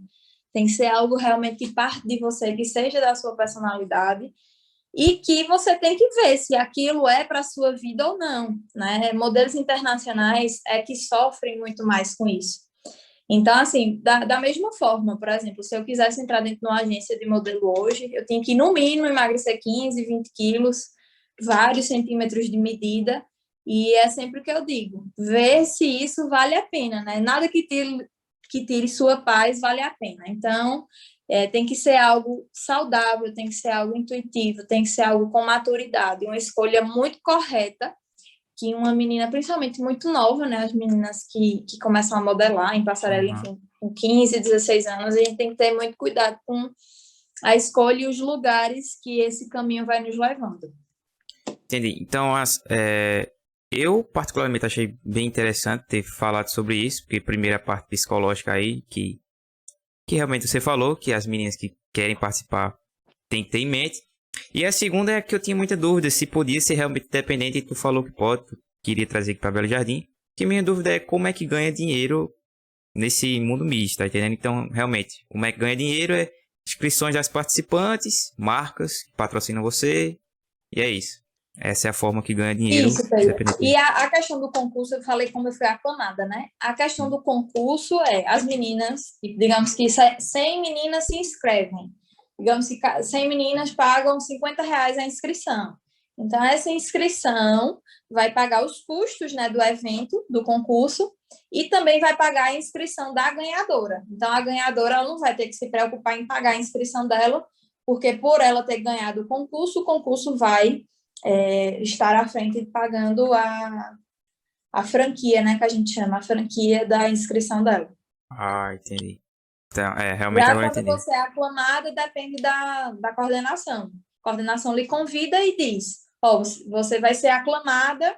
Tem que ser algo realmente que parte de você, que seja da sua personalidade, e que você tem que ver se aquilo é para a sua vida ou não, né? Modelos internacionais é que sofrem muito mais com isso. Então, assim, da mesma forma, por exemplo, se eu quisesse entrar dentro de uma agência de modelo hoje, eu tinha que, no mínimo, emagrecer 15, 20 quilos, vários centímetros de medida, e é sempre o que eu digo, ver se isso vale a pena, né? Nada que tire sua paz vale a pena. Então, tem que ser algo saudável, tem que ser algo intuitivo, tem que ser algo com maturidade, uma escolha muito correta, que uma menina, principalmente muito nova, né, as meninas que começam a modelar em passarela, enfim, com 15, 16 anos, a gente tem que ter muito cuidado com a escolha e os lugares que esse caminho vai nos levando. Entendi. Então, eu particularmente achei bem interessante ter falado sobre isso, porque primeiro a parte psicológica aí, que realmente você falou, que as meninas que querem participar têm que ter em mente. E a segunda é que eu tinha muita dúvida se podia ser realmente dependente, e tu falou que pode, tu queria trazer aqui para Belo Jardim. Que minha dúvida é como é que ganha dinheiro nesse mundo misto, tá entendendo? Então, realmente, como é que ganha dinheiro é inscrições das participantes, marcas que patrocinam você, e é isso. Essa é a forma que ganha dinheiro. Isso, Pedro. E a questão do concurso, eu falei como eu fui aclamada, né? A questão do concurso é as meninas, digamos que 100 meninas se inscrevem. Digamos que 100 meninas pagam R$50 a inscrição. Então, essa inscrição vai pagar os custos, né, do evento, do concurso, e também vai pagar a inscrição da ganhadora. Então, a ganhadora ela não vai ter que se preocupar em pagar a inscrição dela, porque por ela ter ganhado o concurso vai estar à frente pagando a franquia, né, que a gente chama, a franquia da inscrição dela. Ah, entendi. Então, realmente Já agora quando entendi. você é aclamada, depende da coordenação. A coordenação lhe convida e diz, você vai ser aclamada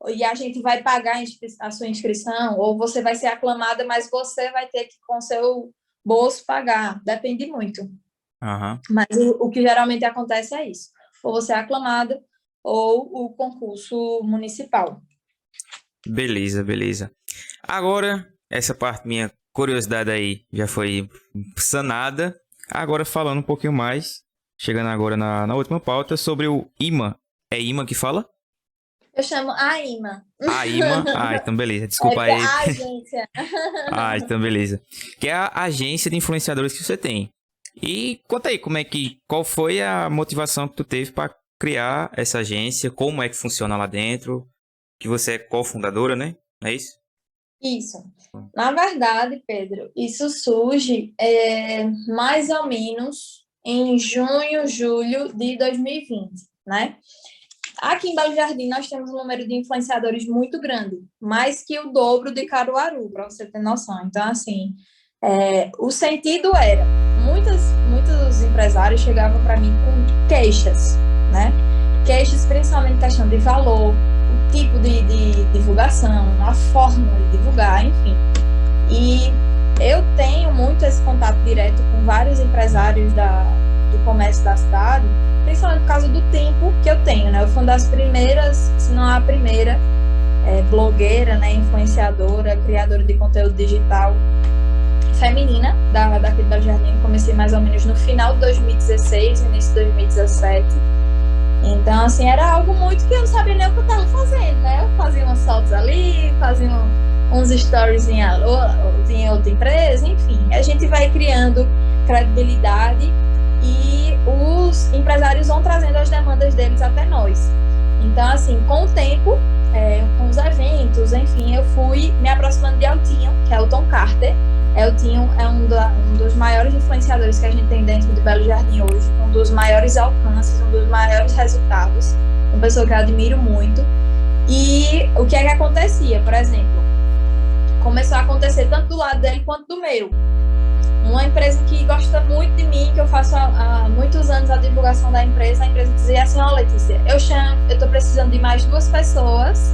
e a gente vai pagar a sua inscrição, ou você vai ser aclamada, mas você vai ter que, com seu bolso, pagar. Depende muito. Uhum. Mas o que geralmente acontece é isso. Ou você é aclamada, ou o concurso municipal. Beleza. Agora, essa parte minha curiosidade aí já foi sanada. Agora falando um pouquinho mais, chegando agora na última pauta, sobre o IMA. É IMA que fala? Eu chamo AIMA. AIMA? Ah, então beleza. Desculpa aí. A agência. Ah, então beleza. Que é a agência de influenciadores que você tem. E conta aí, qual foi a motivação que tu teve para criar essa agência? Como é que funciona lá dentro? Que você é cofundadora, né? Não é isso? Isso. Na verdade, Pedro, isso surge mais ou menos em junho, julho de 2020, né? Aqui em Belo Jardim nós temos um número de influenciadores muito grande, mais que o dobro de Caruaru, para você ter noção. Então, assim, o sentido era, muitos empresários chegavam para mim com queixas, né? Queixas principalmente questão de valor, o tipo de divulgação, a forma de divulgar, enfim. E eu tenho muito esse contato direto com vários empresários do comércio da cidade, principalmente por causa do tempo que eu tenho, né? Eu fui uma das primeiras, se não a primeira, blogueira, né, influenciadora, criadora de conteúdo digital feminina daqui de Belo Jardim. Comecei mais ou menos no final de 2016, início de 2017. Então, assim, era algo muito que eu não sabia nem o que eu estava fazendo, né? Eu fazia umas fotos ali, fazia uns stories em outra empresa, enfim. A gente vai criando credibilidade e os empresários vão trazendo as demandas deles até nós. Então, assim, com o tempo, com os eventos, enfim, eu fui me aproximando de Eltinho, que é o Tom Carter. Eltinho é um dos maiores influenciadores que a gente tem dentro de Belo Jardim hoje, um dos maiores alcances, um dos maiores resultados, uma pessoa que eu admiro muito. E o que é que acontecia? Por exemplo, começou a acontecer tanto do lado dele quanto do meu. Uma empresa que gosta muito de mim, que eu faço há muitos anos a divulgação da empresa, a empresa dizia assim, Letícia, eu estou precisando de mais 2 pessoas,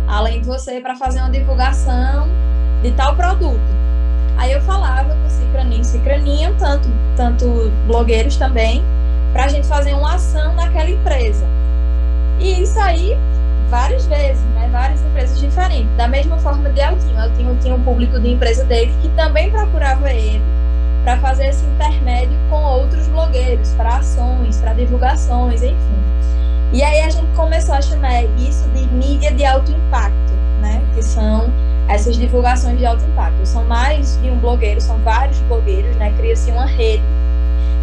além de você, para fazer uma divulgação de tal produto. Aí eu falava com Cicraninho, tanto blogueiros também, para a gente fazer uma ação naquela empresa. E isso aí, várias vezes, né? Várias empresas diferentes. Da mesma forma de Eltinho tinha um público de empresa dele que também procurava ele para fazer esse intermédio com outros blogueiros, para doações, para divulgações, enfim. E aí a gente começou a chamar isso de mídia de alto impacto, né? Que são essas divulgações de alto impacto. São mais de um blogueiro, são vários blogueiros, né? Cria-se uma rede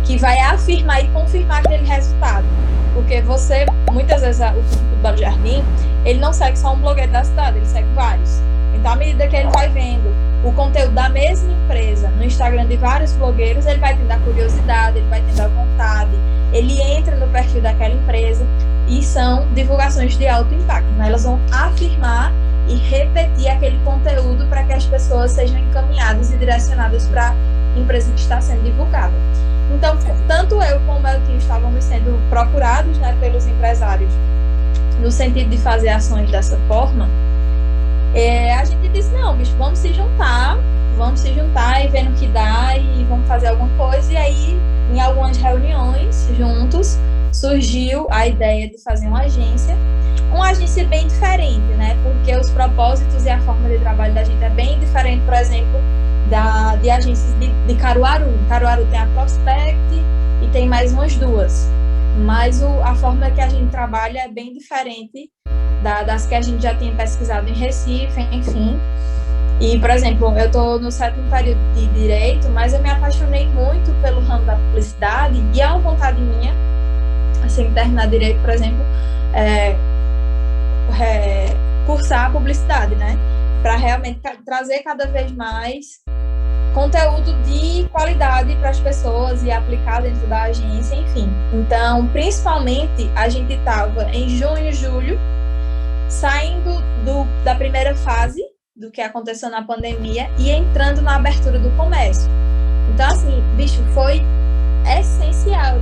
que vai afirmar e confirmar aquele resultado. Porque você, muitas vezes, o público do Belo Jardim, ele não segue só um blogueiro da cidade, ele segue vários. Então, à medida que ele vai vendo o conteúdo da mesma empresa no Instagram de vários blogueiros, ele vai tendo a curiosidade, ele vai tendo a vontade, ele entra no perfil daquela empresa e são divulgações de alto impacto, né? Elas vão afirmar e repetir aquele conteúdo para que as pessoas sejam encaminhadas e direcionadas para a empresa que está sendo divulgada. Então, tanto eu como o meu tio estávamos sendo procurados, né, pelos empresários no sentido de fazer ações dessa forma. A gente disse, não, bicho, vamos se juntar e vendo o que dá e vamos fazer alguma coisa. E aí, em algumas reuniões juntos, surgiu a ideia de fazer uma agência bem diferente, né? Porque os propósitos e a forma de trabalho da gente é bem diferente, por exemplo, de agências de Caruaru. Caruaru tem a Prospect e tem mais umas duas. Mas a forma que a gente trabalha é bem diferente das que a gente já tinha pesquisado em Recife, enfim. E, por exemplo, eu estou no 7º período de Direito, mas eu me apaixonei muito pelo ramo da publicidade e é uma vontade minha, assim, terminar Direito, por exemplo, cursar a publicidade, né? Para realmente trazer cada vez mais conteúdo de qualidade para as pessoas e aplicar dentro da agência, enfim. Então, principalmente, a gente estava em junho, julho, saindo da primeira fase do que aconteceu na pandemia e entrando na abertura do comércio. Então, assim, bicho, foi essencial,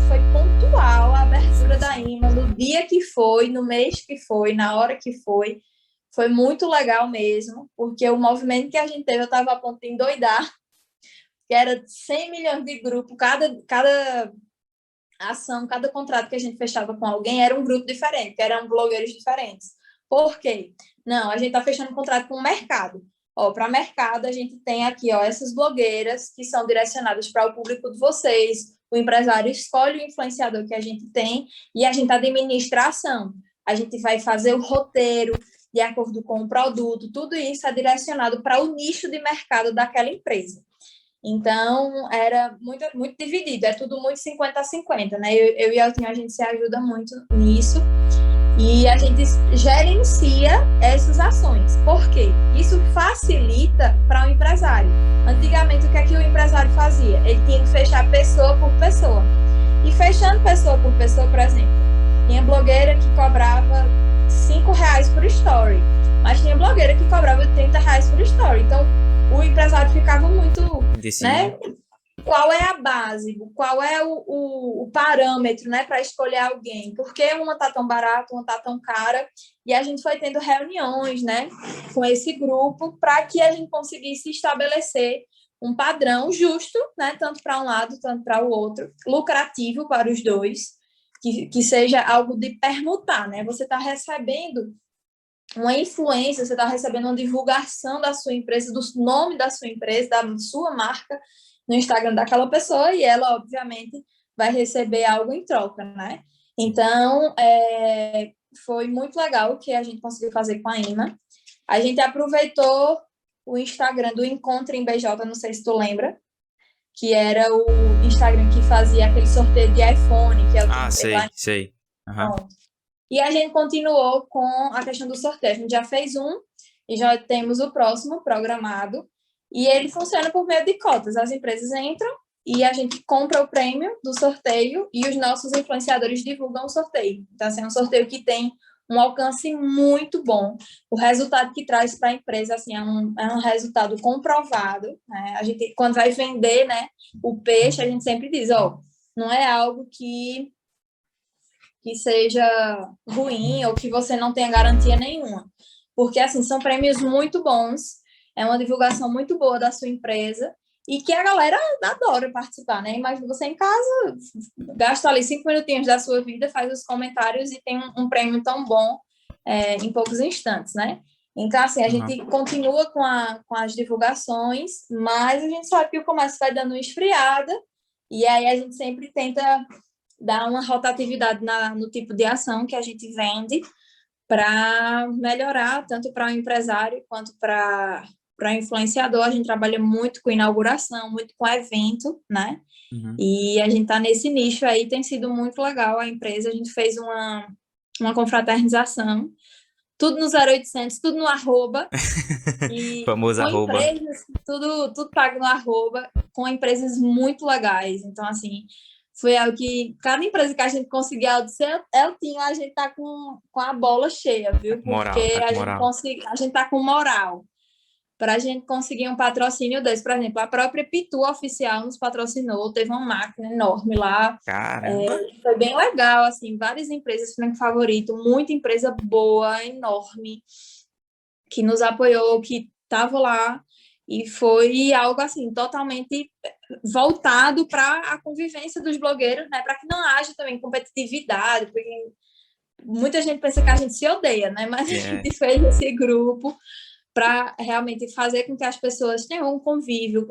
foi pontual a abertura da IMA, no dia que foi, no mês que foi, na hora que foi. Foi muito legal mesmo, porque o movimento que a gente teve, eu estava a ponto de endoidar, que era 100 milhões de grupo, cada ação, cada contrato que a gente fechava com alguém era um grupo diferente, eram blogueiros diferentes. Por quê? Não, a gente está fechando contrato com o mercado. Para mercado, a gente tem aqui essas blogueiras que são direcionadas para o público de vocês. O empresário escolhe o influenciador que a gente tem e a gente administra a ação. A gente vai fazer o roteiro de acordo com o produto, tudo isso é direcionado para o nicho de mercado daquela empresa. Então, era muito, muito dividido, é tudo muito 50-50, né? Eu e a Eltinho, a gente se ajuda muito nisso e a gente gerencia essas ações. Por quê? Isso facilita para o empresário. Antigamente, o que é que o empresário fazia? Ele tinha que fechar pessoa por pessoa. E fechando pessoa por pessoa, por exemplo, tinha blogueira que cobrava R$5 por story, mas tinha blogueira que cobrava R$30 por story. Então, o empresário ficava muito, né? Qual é a base? Qual é o parâmetro, né, para escolher alguém? Por que uma tá tão barata, uma tá tão cara? E a gente foi tendo reuniões, né, com esse grupo para que a gente conseguisse estabelecer um padrão justo, né, tanto para um lado, tanto para o outro, lucrativo para os dois, que seja algo de permutar, né? Você está recebendo uma influência, você está recebendo uma divulgação da sua empresa, do nome da sua empresa, da sua marca no Instagram daquela pessoa e ela, obviamente, vai receber algo em troca, né? Então, foi muito legal o que a gente conseguiu fazer com a IMA. A gente aproveitou o Instagram do Encontro em BJ, não sei se tu lembra, que era o Instagram que fazia aquele sorteio de iPhone. Sei. Uhum. E a gente continuou com a questão do sorteio. A gente já fez um e já temos o próximo programado. E ele funciona por meio de cotas. As empresas entram e a gente compra o prêmio do sorteio e os nossos influenciadores divulgam o sorteio. Então, assim, é um sorteio que tem um alcance muito bom. O resultado que traz para a empresa assim, é um resultado comprovado, né? A gente, quando vai vender, né, o peixe, a gente sempre diz, não é algo que seja ruim ou que você não tenha garantia nenhuma. Porque, assim, são prêmios muito bons, é uma divulgação muito boa da sua empresa e que a galera adora participar, né? Imagina você em casa, gasta ali 5 minutinhos da sua vida, faz os comentários e tem um prêmio tão bom em poucos instantes, né? Então, assim, a gente continua com as divulgações, mas a gente sabe que o comércio vai dando uma esfriada E aí a gente sempre tenta dar uma rotatividade no tipo de ação que a gente vende para melhorar, tanto para o empresário quanto para o influenciador. A gente trabalha muito com inauguração, muito com evento, né? Uhum. E a gente está nesse nicho aí, tem sido muito legal a empresa. A gente fez uma confraternização, tudo no 0800, tudo no arroba, e Famoso com arroba. empresas, tudo pago no arroba, com empresas muito legais. Então, assim, foi algo que cada empresa que a gente conseguia, Eltinho, a gente tá com a bola cheia, Tá viu? com moral, Porque tá com moral. a gente tá com moral para a gente conseguir um patrocínio desse. Por exemplo, a própria Pitu Oficial nos patrocinou, teve uma máquina enorme lá. Caramba. Foi bem legal, assim, várias empresas franco favorito, muita empresa boa, enorme, que nos apoiou, que estava lá, e foi algo assim totalmente voltado para a convivência dos blogueiros, né, para que não haja também competitividade, porque muita gente pensa que a gente se odeia, né, mas a É, gente fez esse grupo para realmente fazer com que as pessoas tenham um convívio,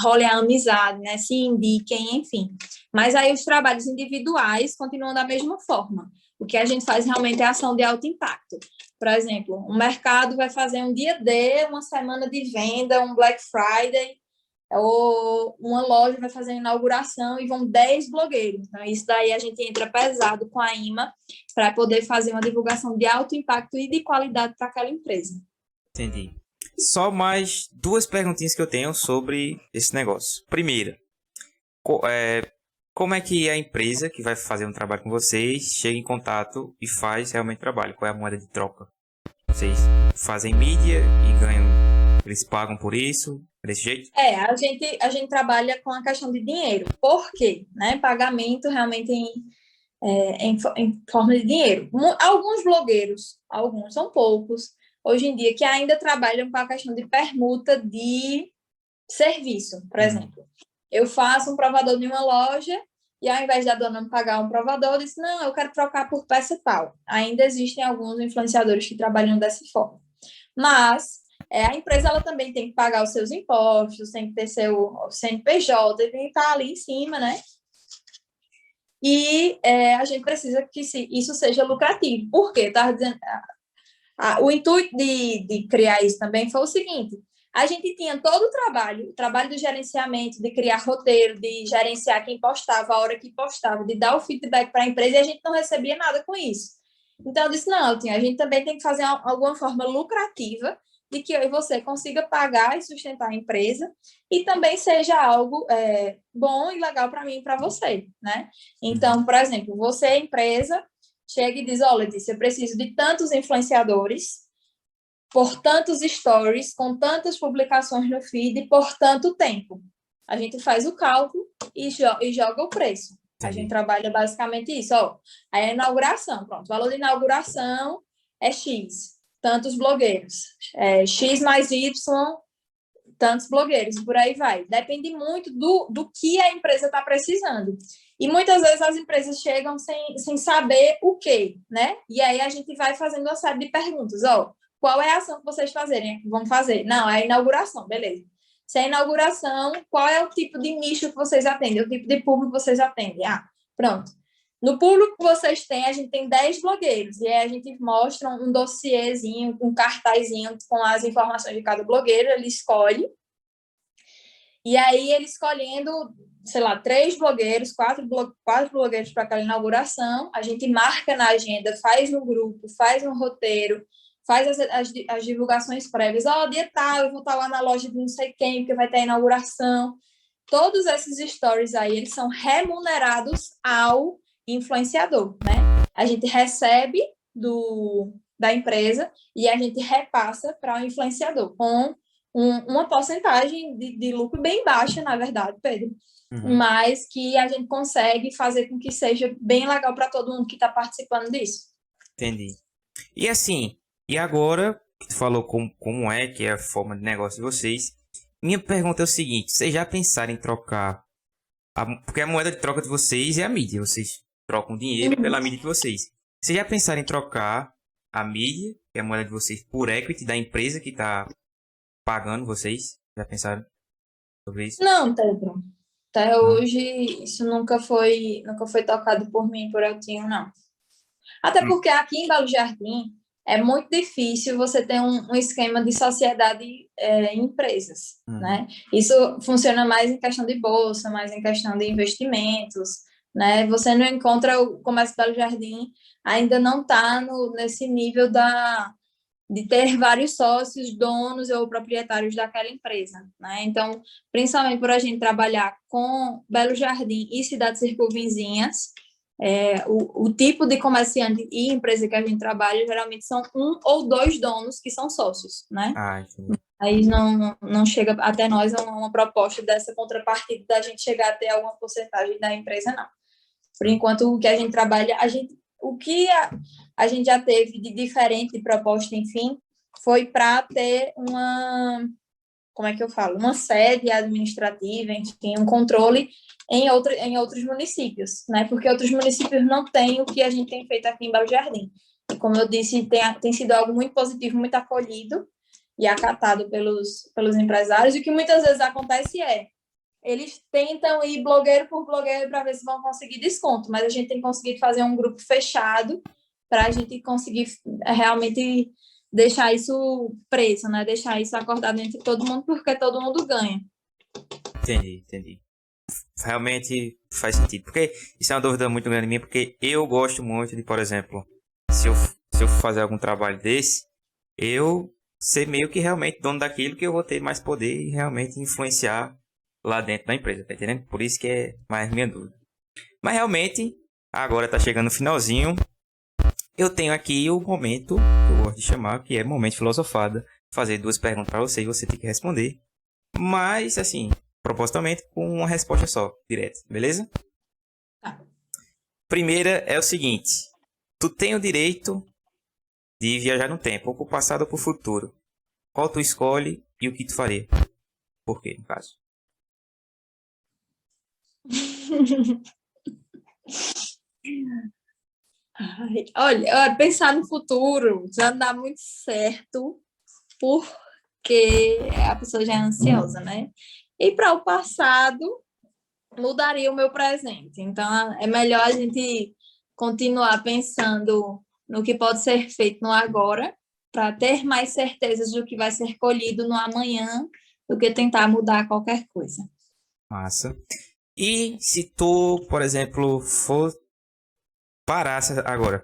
role a amizade, né, se indiquem, enfim. Mas aí os trabalhos individuais continuam da mesma forma. O que a gente faz realmente é ação de alto impacto. Por exemplo, um mercado vai fazer um dia D, uma semana de venda, um Black Friday, ou uma loja vai fazer a inauguração e vão 10 blogueiros. Então, isso daí a gente entra pesado com a IMA para poder fazer uma divulgação de alto impacto e de qualidade para aquela empresa. entendi. Só mais duas perguntinhas que eu tenho sobre esse negócio. Primeira, como é que a empresa que vai fazer um trabalho com vocês chega em contato e faz realmente trabalho? Qual é a moeda de troca? Vocês fazem mídia e ganham, eles pagam por isso, desse jeito? A gente trabalha com a questão de dinheiro. Por quê? Né? Pagamento realmente em forma de dinheiro. Alguns blogueiros, alguns são poucos, hoje em dia, que ainda trabalham com a questão de permuta de serviço, por Uhum. exemplo. Eu faço um provador de uma loja e ao invés da dona me pagar um provador, eu disse, não, eu quero trocar por peça tal. Ainda existem alguns influenciadores que trabalham dessa forma. Mas a empresa ela também tem que pagar os seus impostos, tem que ter seu CNPJ, tem que estar ali em cima, né? E a gente precisa que isso seja lucrativo. Por quê? Estava dizendo, o intuito de criar isso também foi o seguinte: a gente tinha todo o trabalho do gerenciamento, de criar roteiro, de gerenciar quem postava, a hora que postava, de dar o feedback para a empresa, e a gente não recebia nada com isso. Então, eu disse: não, a gente também tem que fazer alguma forma lucrativa de que eu e você consiga pagar e sustentar a empresa e também seja algo bom e legal para mim e para você, né? Uhum. Então, por exemplo, você, empresa, chega e diz: olha, Letícia, eu preciso de tantos influenciadores, por tantos stories, com tantas publicações no feed, por tanto tempo. A gente faz o cálculo e joga o preço. A gente Entendi. trabalha basicamente isso. Ó, a inauguração, pronto. O valor de inauguração é X. Tantos blogueiros. X mais Y, tantos blogueiros, por aí vai. Depende muito do que a empresa está precisando. E muitas vezes as empresas chegam sem saber o quê, né? E aí a gente vai fazendo uma série de perguntas. Ó, qual é a ação que vocês vão fazer? Não, é a inauguração, beleza. Se é a inauguração, qual é o tipo de nicho que vocês atendem? O tipo de público que vocês atendem? Ah, pronto. No público que vocês têm, a gente tem 10 blogueiros. E aí a gente mostra um dossiêzinho, um cartazinho com as informações de cada blogueiro. Ele escolhe. E aí ele escolhendo, sei lá, 3 blogueiros, 4 blogueiros para aquela inauguração. A gente marca na agenda, faz um grupo, faz um roteiro, faz as divulgações prévias. Ó, dia tal, eu vou estar lá na loja de não sei quem, porque vai ter a inauguração. Todos esses stories aí, eles são remunerados ao influenciador, né? A gente recebe da empresa e a gente repassa para o influenciador com uma porcentagem de lucro bem baixa, na verdade, Pedro, Uhum. mas que a gente consegue fazer com que seja bem legal para todo mundo que está participando disso. Entendi. E assim, e agora que tu falou como é que é a forma de negócio de vocês, minha pergunta é o seguinte: vocês já pensaram em trocar porque a moeda de troca de vocês é a mídia, vocês trocam dinheiro pela mídia de vocês. Vocês já pensaram em trocar a mídia, que é a moeda de vocês, por equity da empresa que está pagando vocês? Já pensaram sobre isso? Não, Pedro. Até Não. hoje, isso nunca foi tocado por mim, por Eltinho, não. Até Hum, porque aqui em Belo Jardim é muito difícil você ter um esquema de sociedade em empresas, hum. né? Isso funciona mais em questão de bolsa, mais em questão de investimentos, né? Você não encontra o comércio de Belo Jardim, ainda não está nesse nível de ter vários sócios, donos ou proprietários daquela empresa, né? Então, principalmente por a gente trabalhar com Belo Jardim e cidades circunvizinhas, o tipo de comerciante e empresa que a gente trabalha geralmente são um ou dois donos que são sócios, né? Ah, entendi. Aí não chega até nós uma proposta dessa contrapartida da gente chegar a ter alguma porcentagem da empresa, não. Por enquanto, o que a gente trabalha, o que a gente já teve de diferente de proposta, enfim, foi para ter como é que eu falo? Uma sede administrativa, enfim, um controle em outros municípios, né? Porque outros municípios não têm o que a gente tem feito aqui em Belo Jardim. E, como eu disse, tem sido algo muito positivo, muito acolhido e acatado pelos empresários. E o que muitas vezes acontece eles tentam ir blogueiro por blogueiro para ver se vão conseguir desconto, mas a gente tem conseguido fazer um grupo fechado para a gente conseguir realmente deixar isso preso, né? Deixar isso acordado entre todo mundo, porque todo mundo ganha. Entendi, entendi. Realmente faz sentido. Porque isso é uma dúvida muito grande minha, porque eu gosto muito de, por exemplo, se eu, se eu fazer algum trabalho desse, eu ser meio que realmente dono daquilo, que eu vou ter mais poder e realmente influenciar lá dentro da empresa, tá entendendo? Por isso que é mais minha dúvida. Mas realmente, agora tá chegando o finalzinho. Eu tenho aqui o momento que eu gosto de chamar, que é momento filosofada. Fazer duas perguntas para você e você tem que responder. Mas, assim, propositalmente com uma resposta só, direta, beleza? Tá. Primeira é o seguinte: tu tem o direito de viajar no tempo, ou pro passado ou pro futuro. Qual tu escolhe e o que tu faria? Por quê, no caso? Olha, pensar no futuro já não dá muito certo, porque a pessoa já é ansiosa, né? E para o passado, mudaria o meu presente. Então, é melhor a gente continuar pensando no que pode ser feito no agora, para ter mais certezas do que vai ser colhido no amanhã, do que tentar mudar qualquer coisa. Massa. E se tu, por exemplo, for parar agora,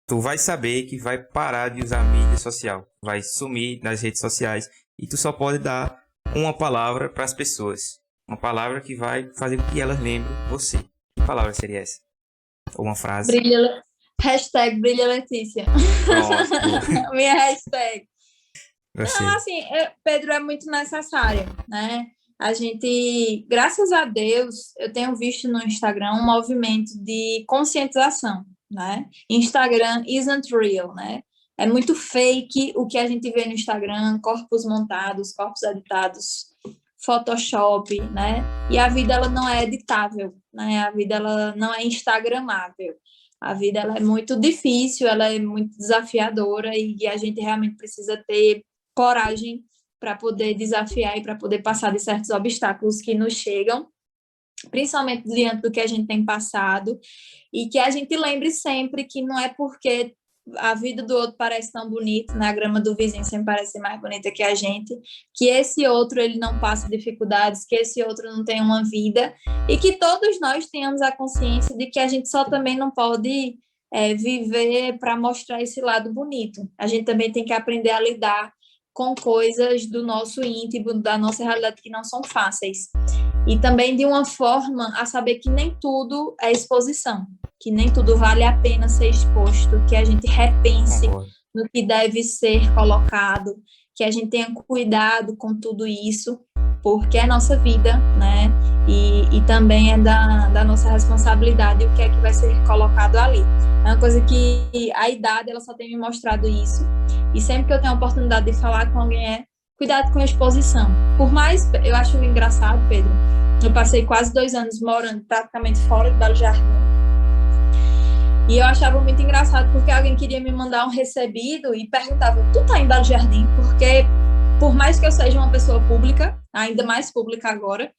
tu vai saber que vai parar de usar mídia social, vai sumir das redes sociais e tu só pode dar uma palavra para as pessoas, uma palavra que vai fazer com que elas lembrem você. Que palavra seria essa? Ou uma frase? Hashtag Brilha Letícia. Pronto, boa. Minha hashtag. Não, Gostei. assim, Pedro, é muito necessário, né? A gente, graças a Deus, eu tenho visto no Instagram um movimento de conscientização, né? Instagram isn't real, né? É muito fake o que a gente vê no Instagram, corpos montados, corpos editados, Photoshop, né? E a vida, ela não é editável, né? A vida, ela não é instagramável. A vida, ela é muito difícil, ela é muito desafiadora e a gente realmente precisa ter coragem para poder desafiar e para poder passar de certos obstáculos que nos chegam, principalmente diante do que a gente tem passado, e que a gente lembre sempre que não é porque a vida do outro parece tão bonita, né? A grama do vizinho sempre parece mais bonita que a gente, que esse outro ele não passa dificuldades, que esse outro não tem uma vida, e que todos nós tenhamos a consciência de que a gente só também não pode viver para mostrar esse lado bonito. A gente também tem que aprender a lidar com coisas do nosso íntimo, da nossa realidade que não são fáceis. E também de uma forma a saber que nem tudo é exposição, que nem tudo vale a pena ser exposto, que a gente repense Concordo. no que deve ser colocado, que a gente tenha cuidado com tudo isso, porque é nossa vida, né? E também é da nossa responsabilidade o que é que vai ser colocado ali. É uma coisa que a idade ela só tem me mostrado isso, e sempre que eu tenho a oportunidade de falar com alguém cuidado com a exposição. Por mais, eu acho engraçado, Pedro, eu passei quase 2 anos morando praticamente fora de Belo Jardim, e eu achava muito engraçado porque alguém queria me mandar um recebido e perguntava, tu tá em Belo Jardim? Porque por mais que eu seja uma pessoa pública, ainda mais pública agora,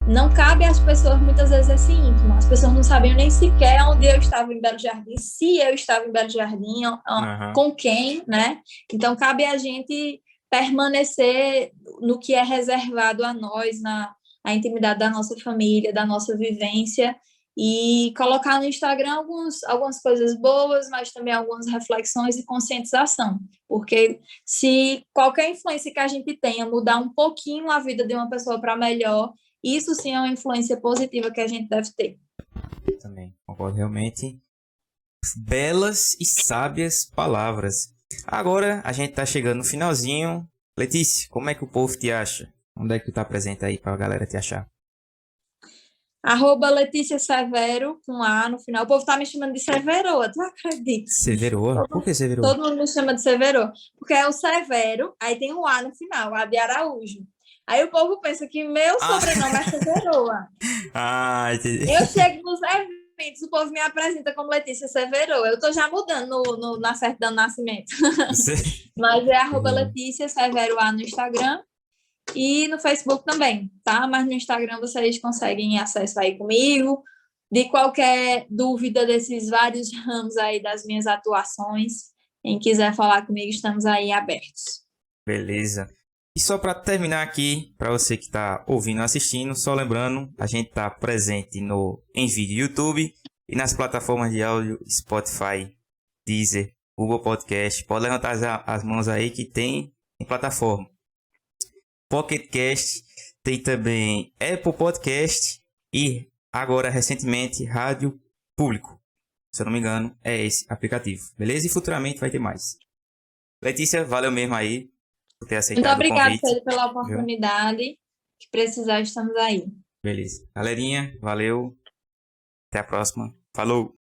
não cabe às pessoas muitas vezes esse íntimo. As pessoas não sabiam nem sequer onde eu estava em Belo Jardim, se eu estava em Belo Jardim, Aham. com quem, né? Então, cabe a gente permanecer no que é reservado a nós, a intimidade da nossa família, da nossa vivência, e colocar no Instagram algumas coisas boas, mas também algumas reflexões e conscientização. Porque se qualquer influência que a gente tenha mudar um pouquinho a vida de uma pessoa para melhor, isso sim é uma influência positiva que a gente deve ter. Também concordo realmente. Belas e sábias palavras. Agora a gente tá chegando no finalzinho. Letícia, como é que o povo te acha? Onde é que tu tá presente aí pra galera te achar? @Letícia Severo, com A no final. O povo tá me chamando de Severoa, tu acredita? Severoa? Por que Severoa? Todo mundo me chama de Severo, porque é o Severo, aí tem um A no final, A de Araújo. Aí o povo pensa que meu sobrenome é Severoa. Entendi. Eu chego nos eventos, o povo me apresenta como Letícia Severo. Eu tô já mudando na certidão de nascimento. Mas é @Letícia Severo A no Instagram e no Facebook também, tá? Mas no Instagram vocês conseguem acesso aí comigo. De qualquer dúvida desses vários ramos aí das minhas atuações, quem quiser falar comigo, estamos aí abertos. Beleza. E só para terminar aqui, para você que está ouvindo e assistindo, só lembrando, a gente está presente em vídeo YouTube e nas plataformas de áudio Spotify, Deezer, Google Podcast. Pode levantar as mãos aí que tem em plataforma. Pocket Cast, tem também Apple Podcast e agora recentemente Rádio Público. Se eu não me engano, é esse aplicativo. Beleza? E futuramente vai ter mais. Letícia, valeu mesmo aí por ter Muito aceitado o obrigada, convite. Pedro, pela Viu? oportunidade. Que precisar, estamos aí. Beleza. Galerinha, valeu. Até a próxima. Falou!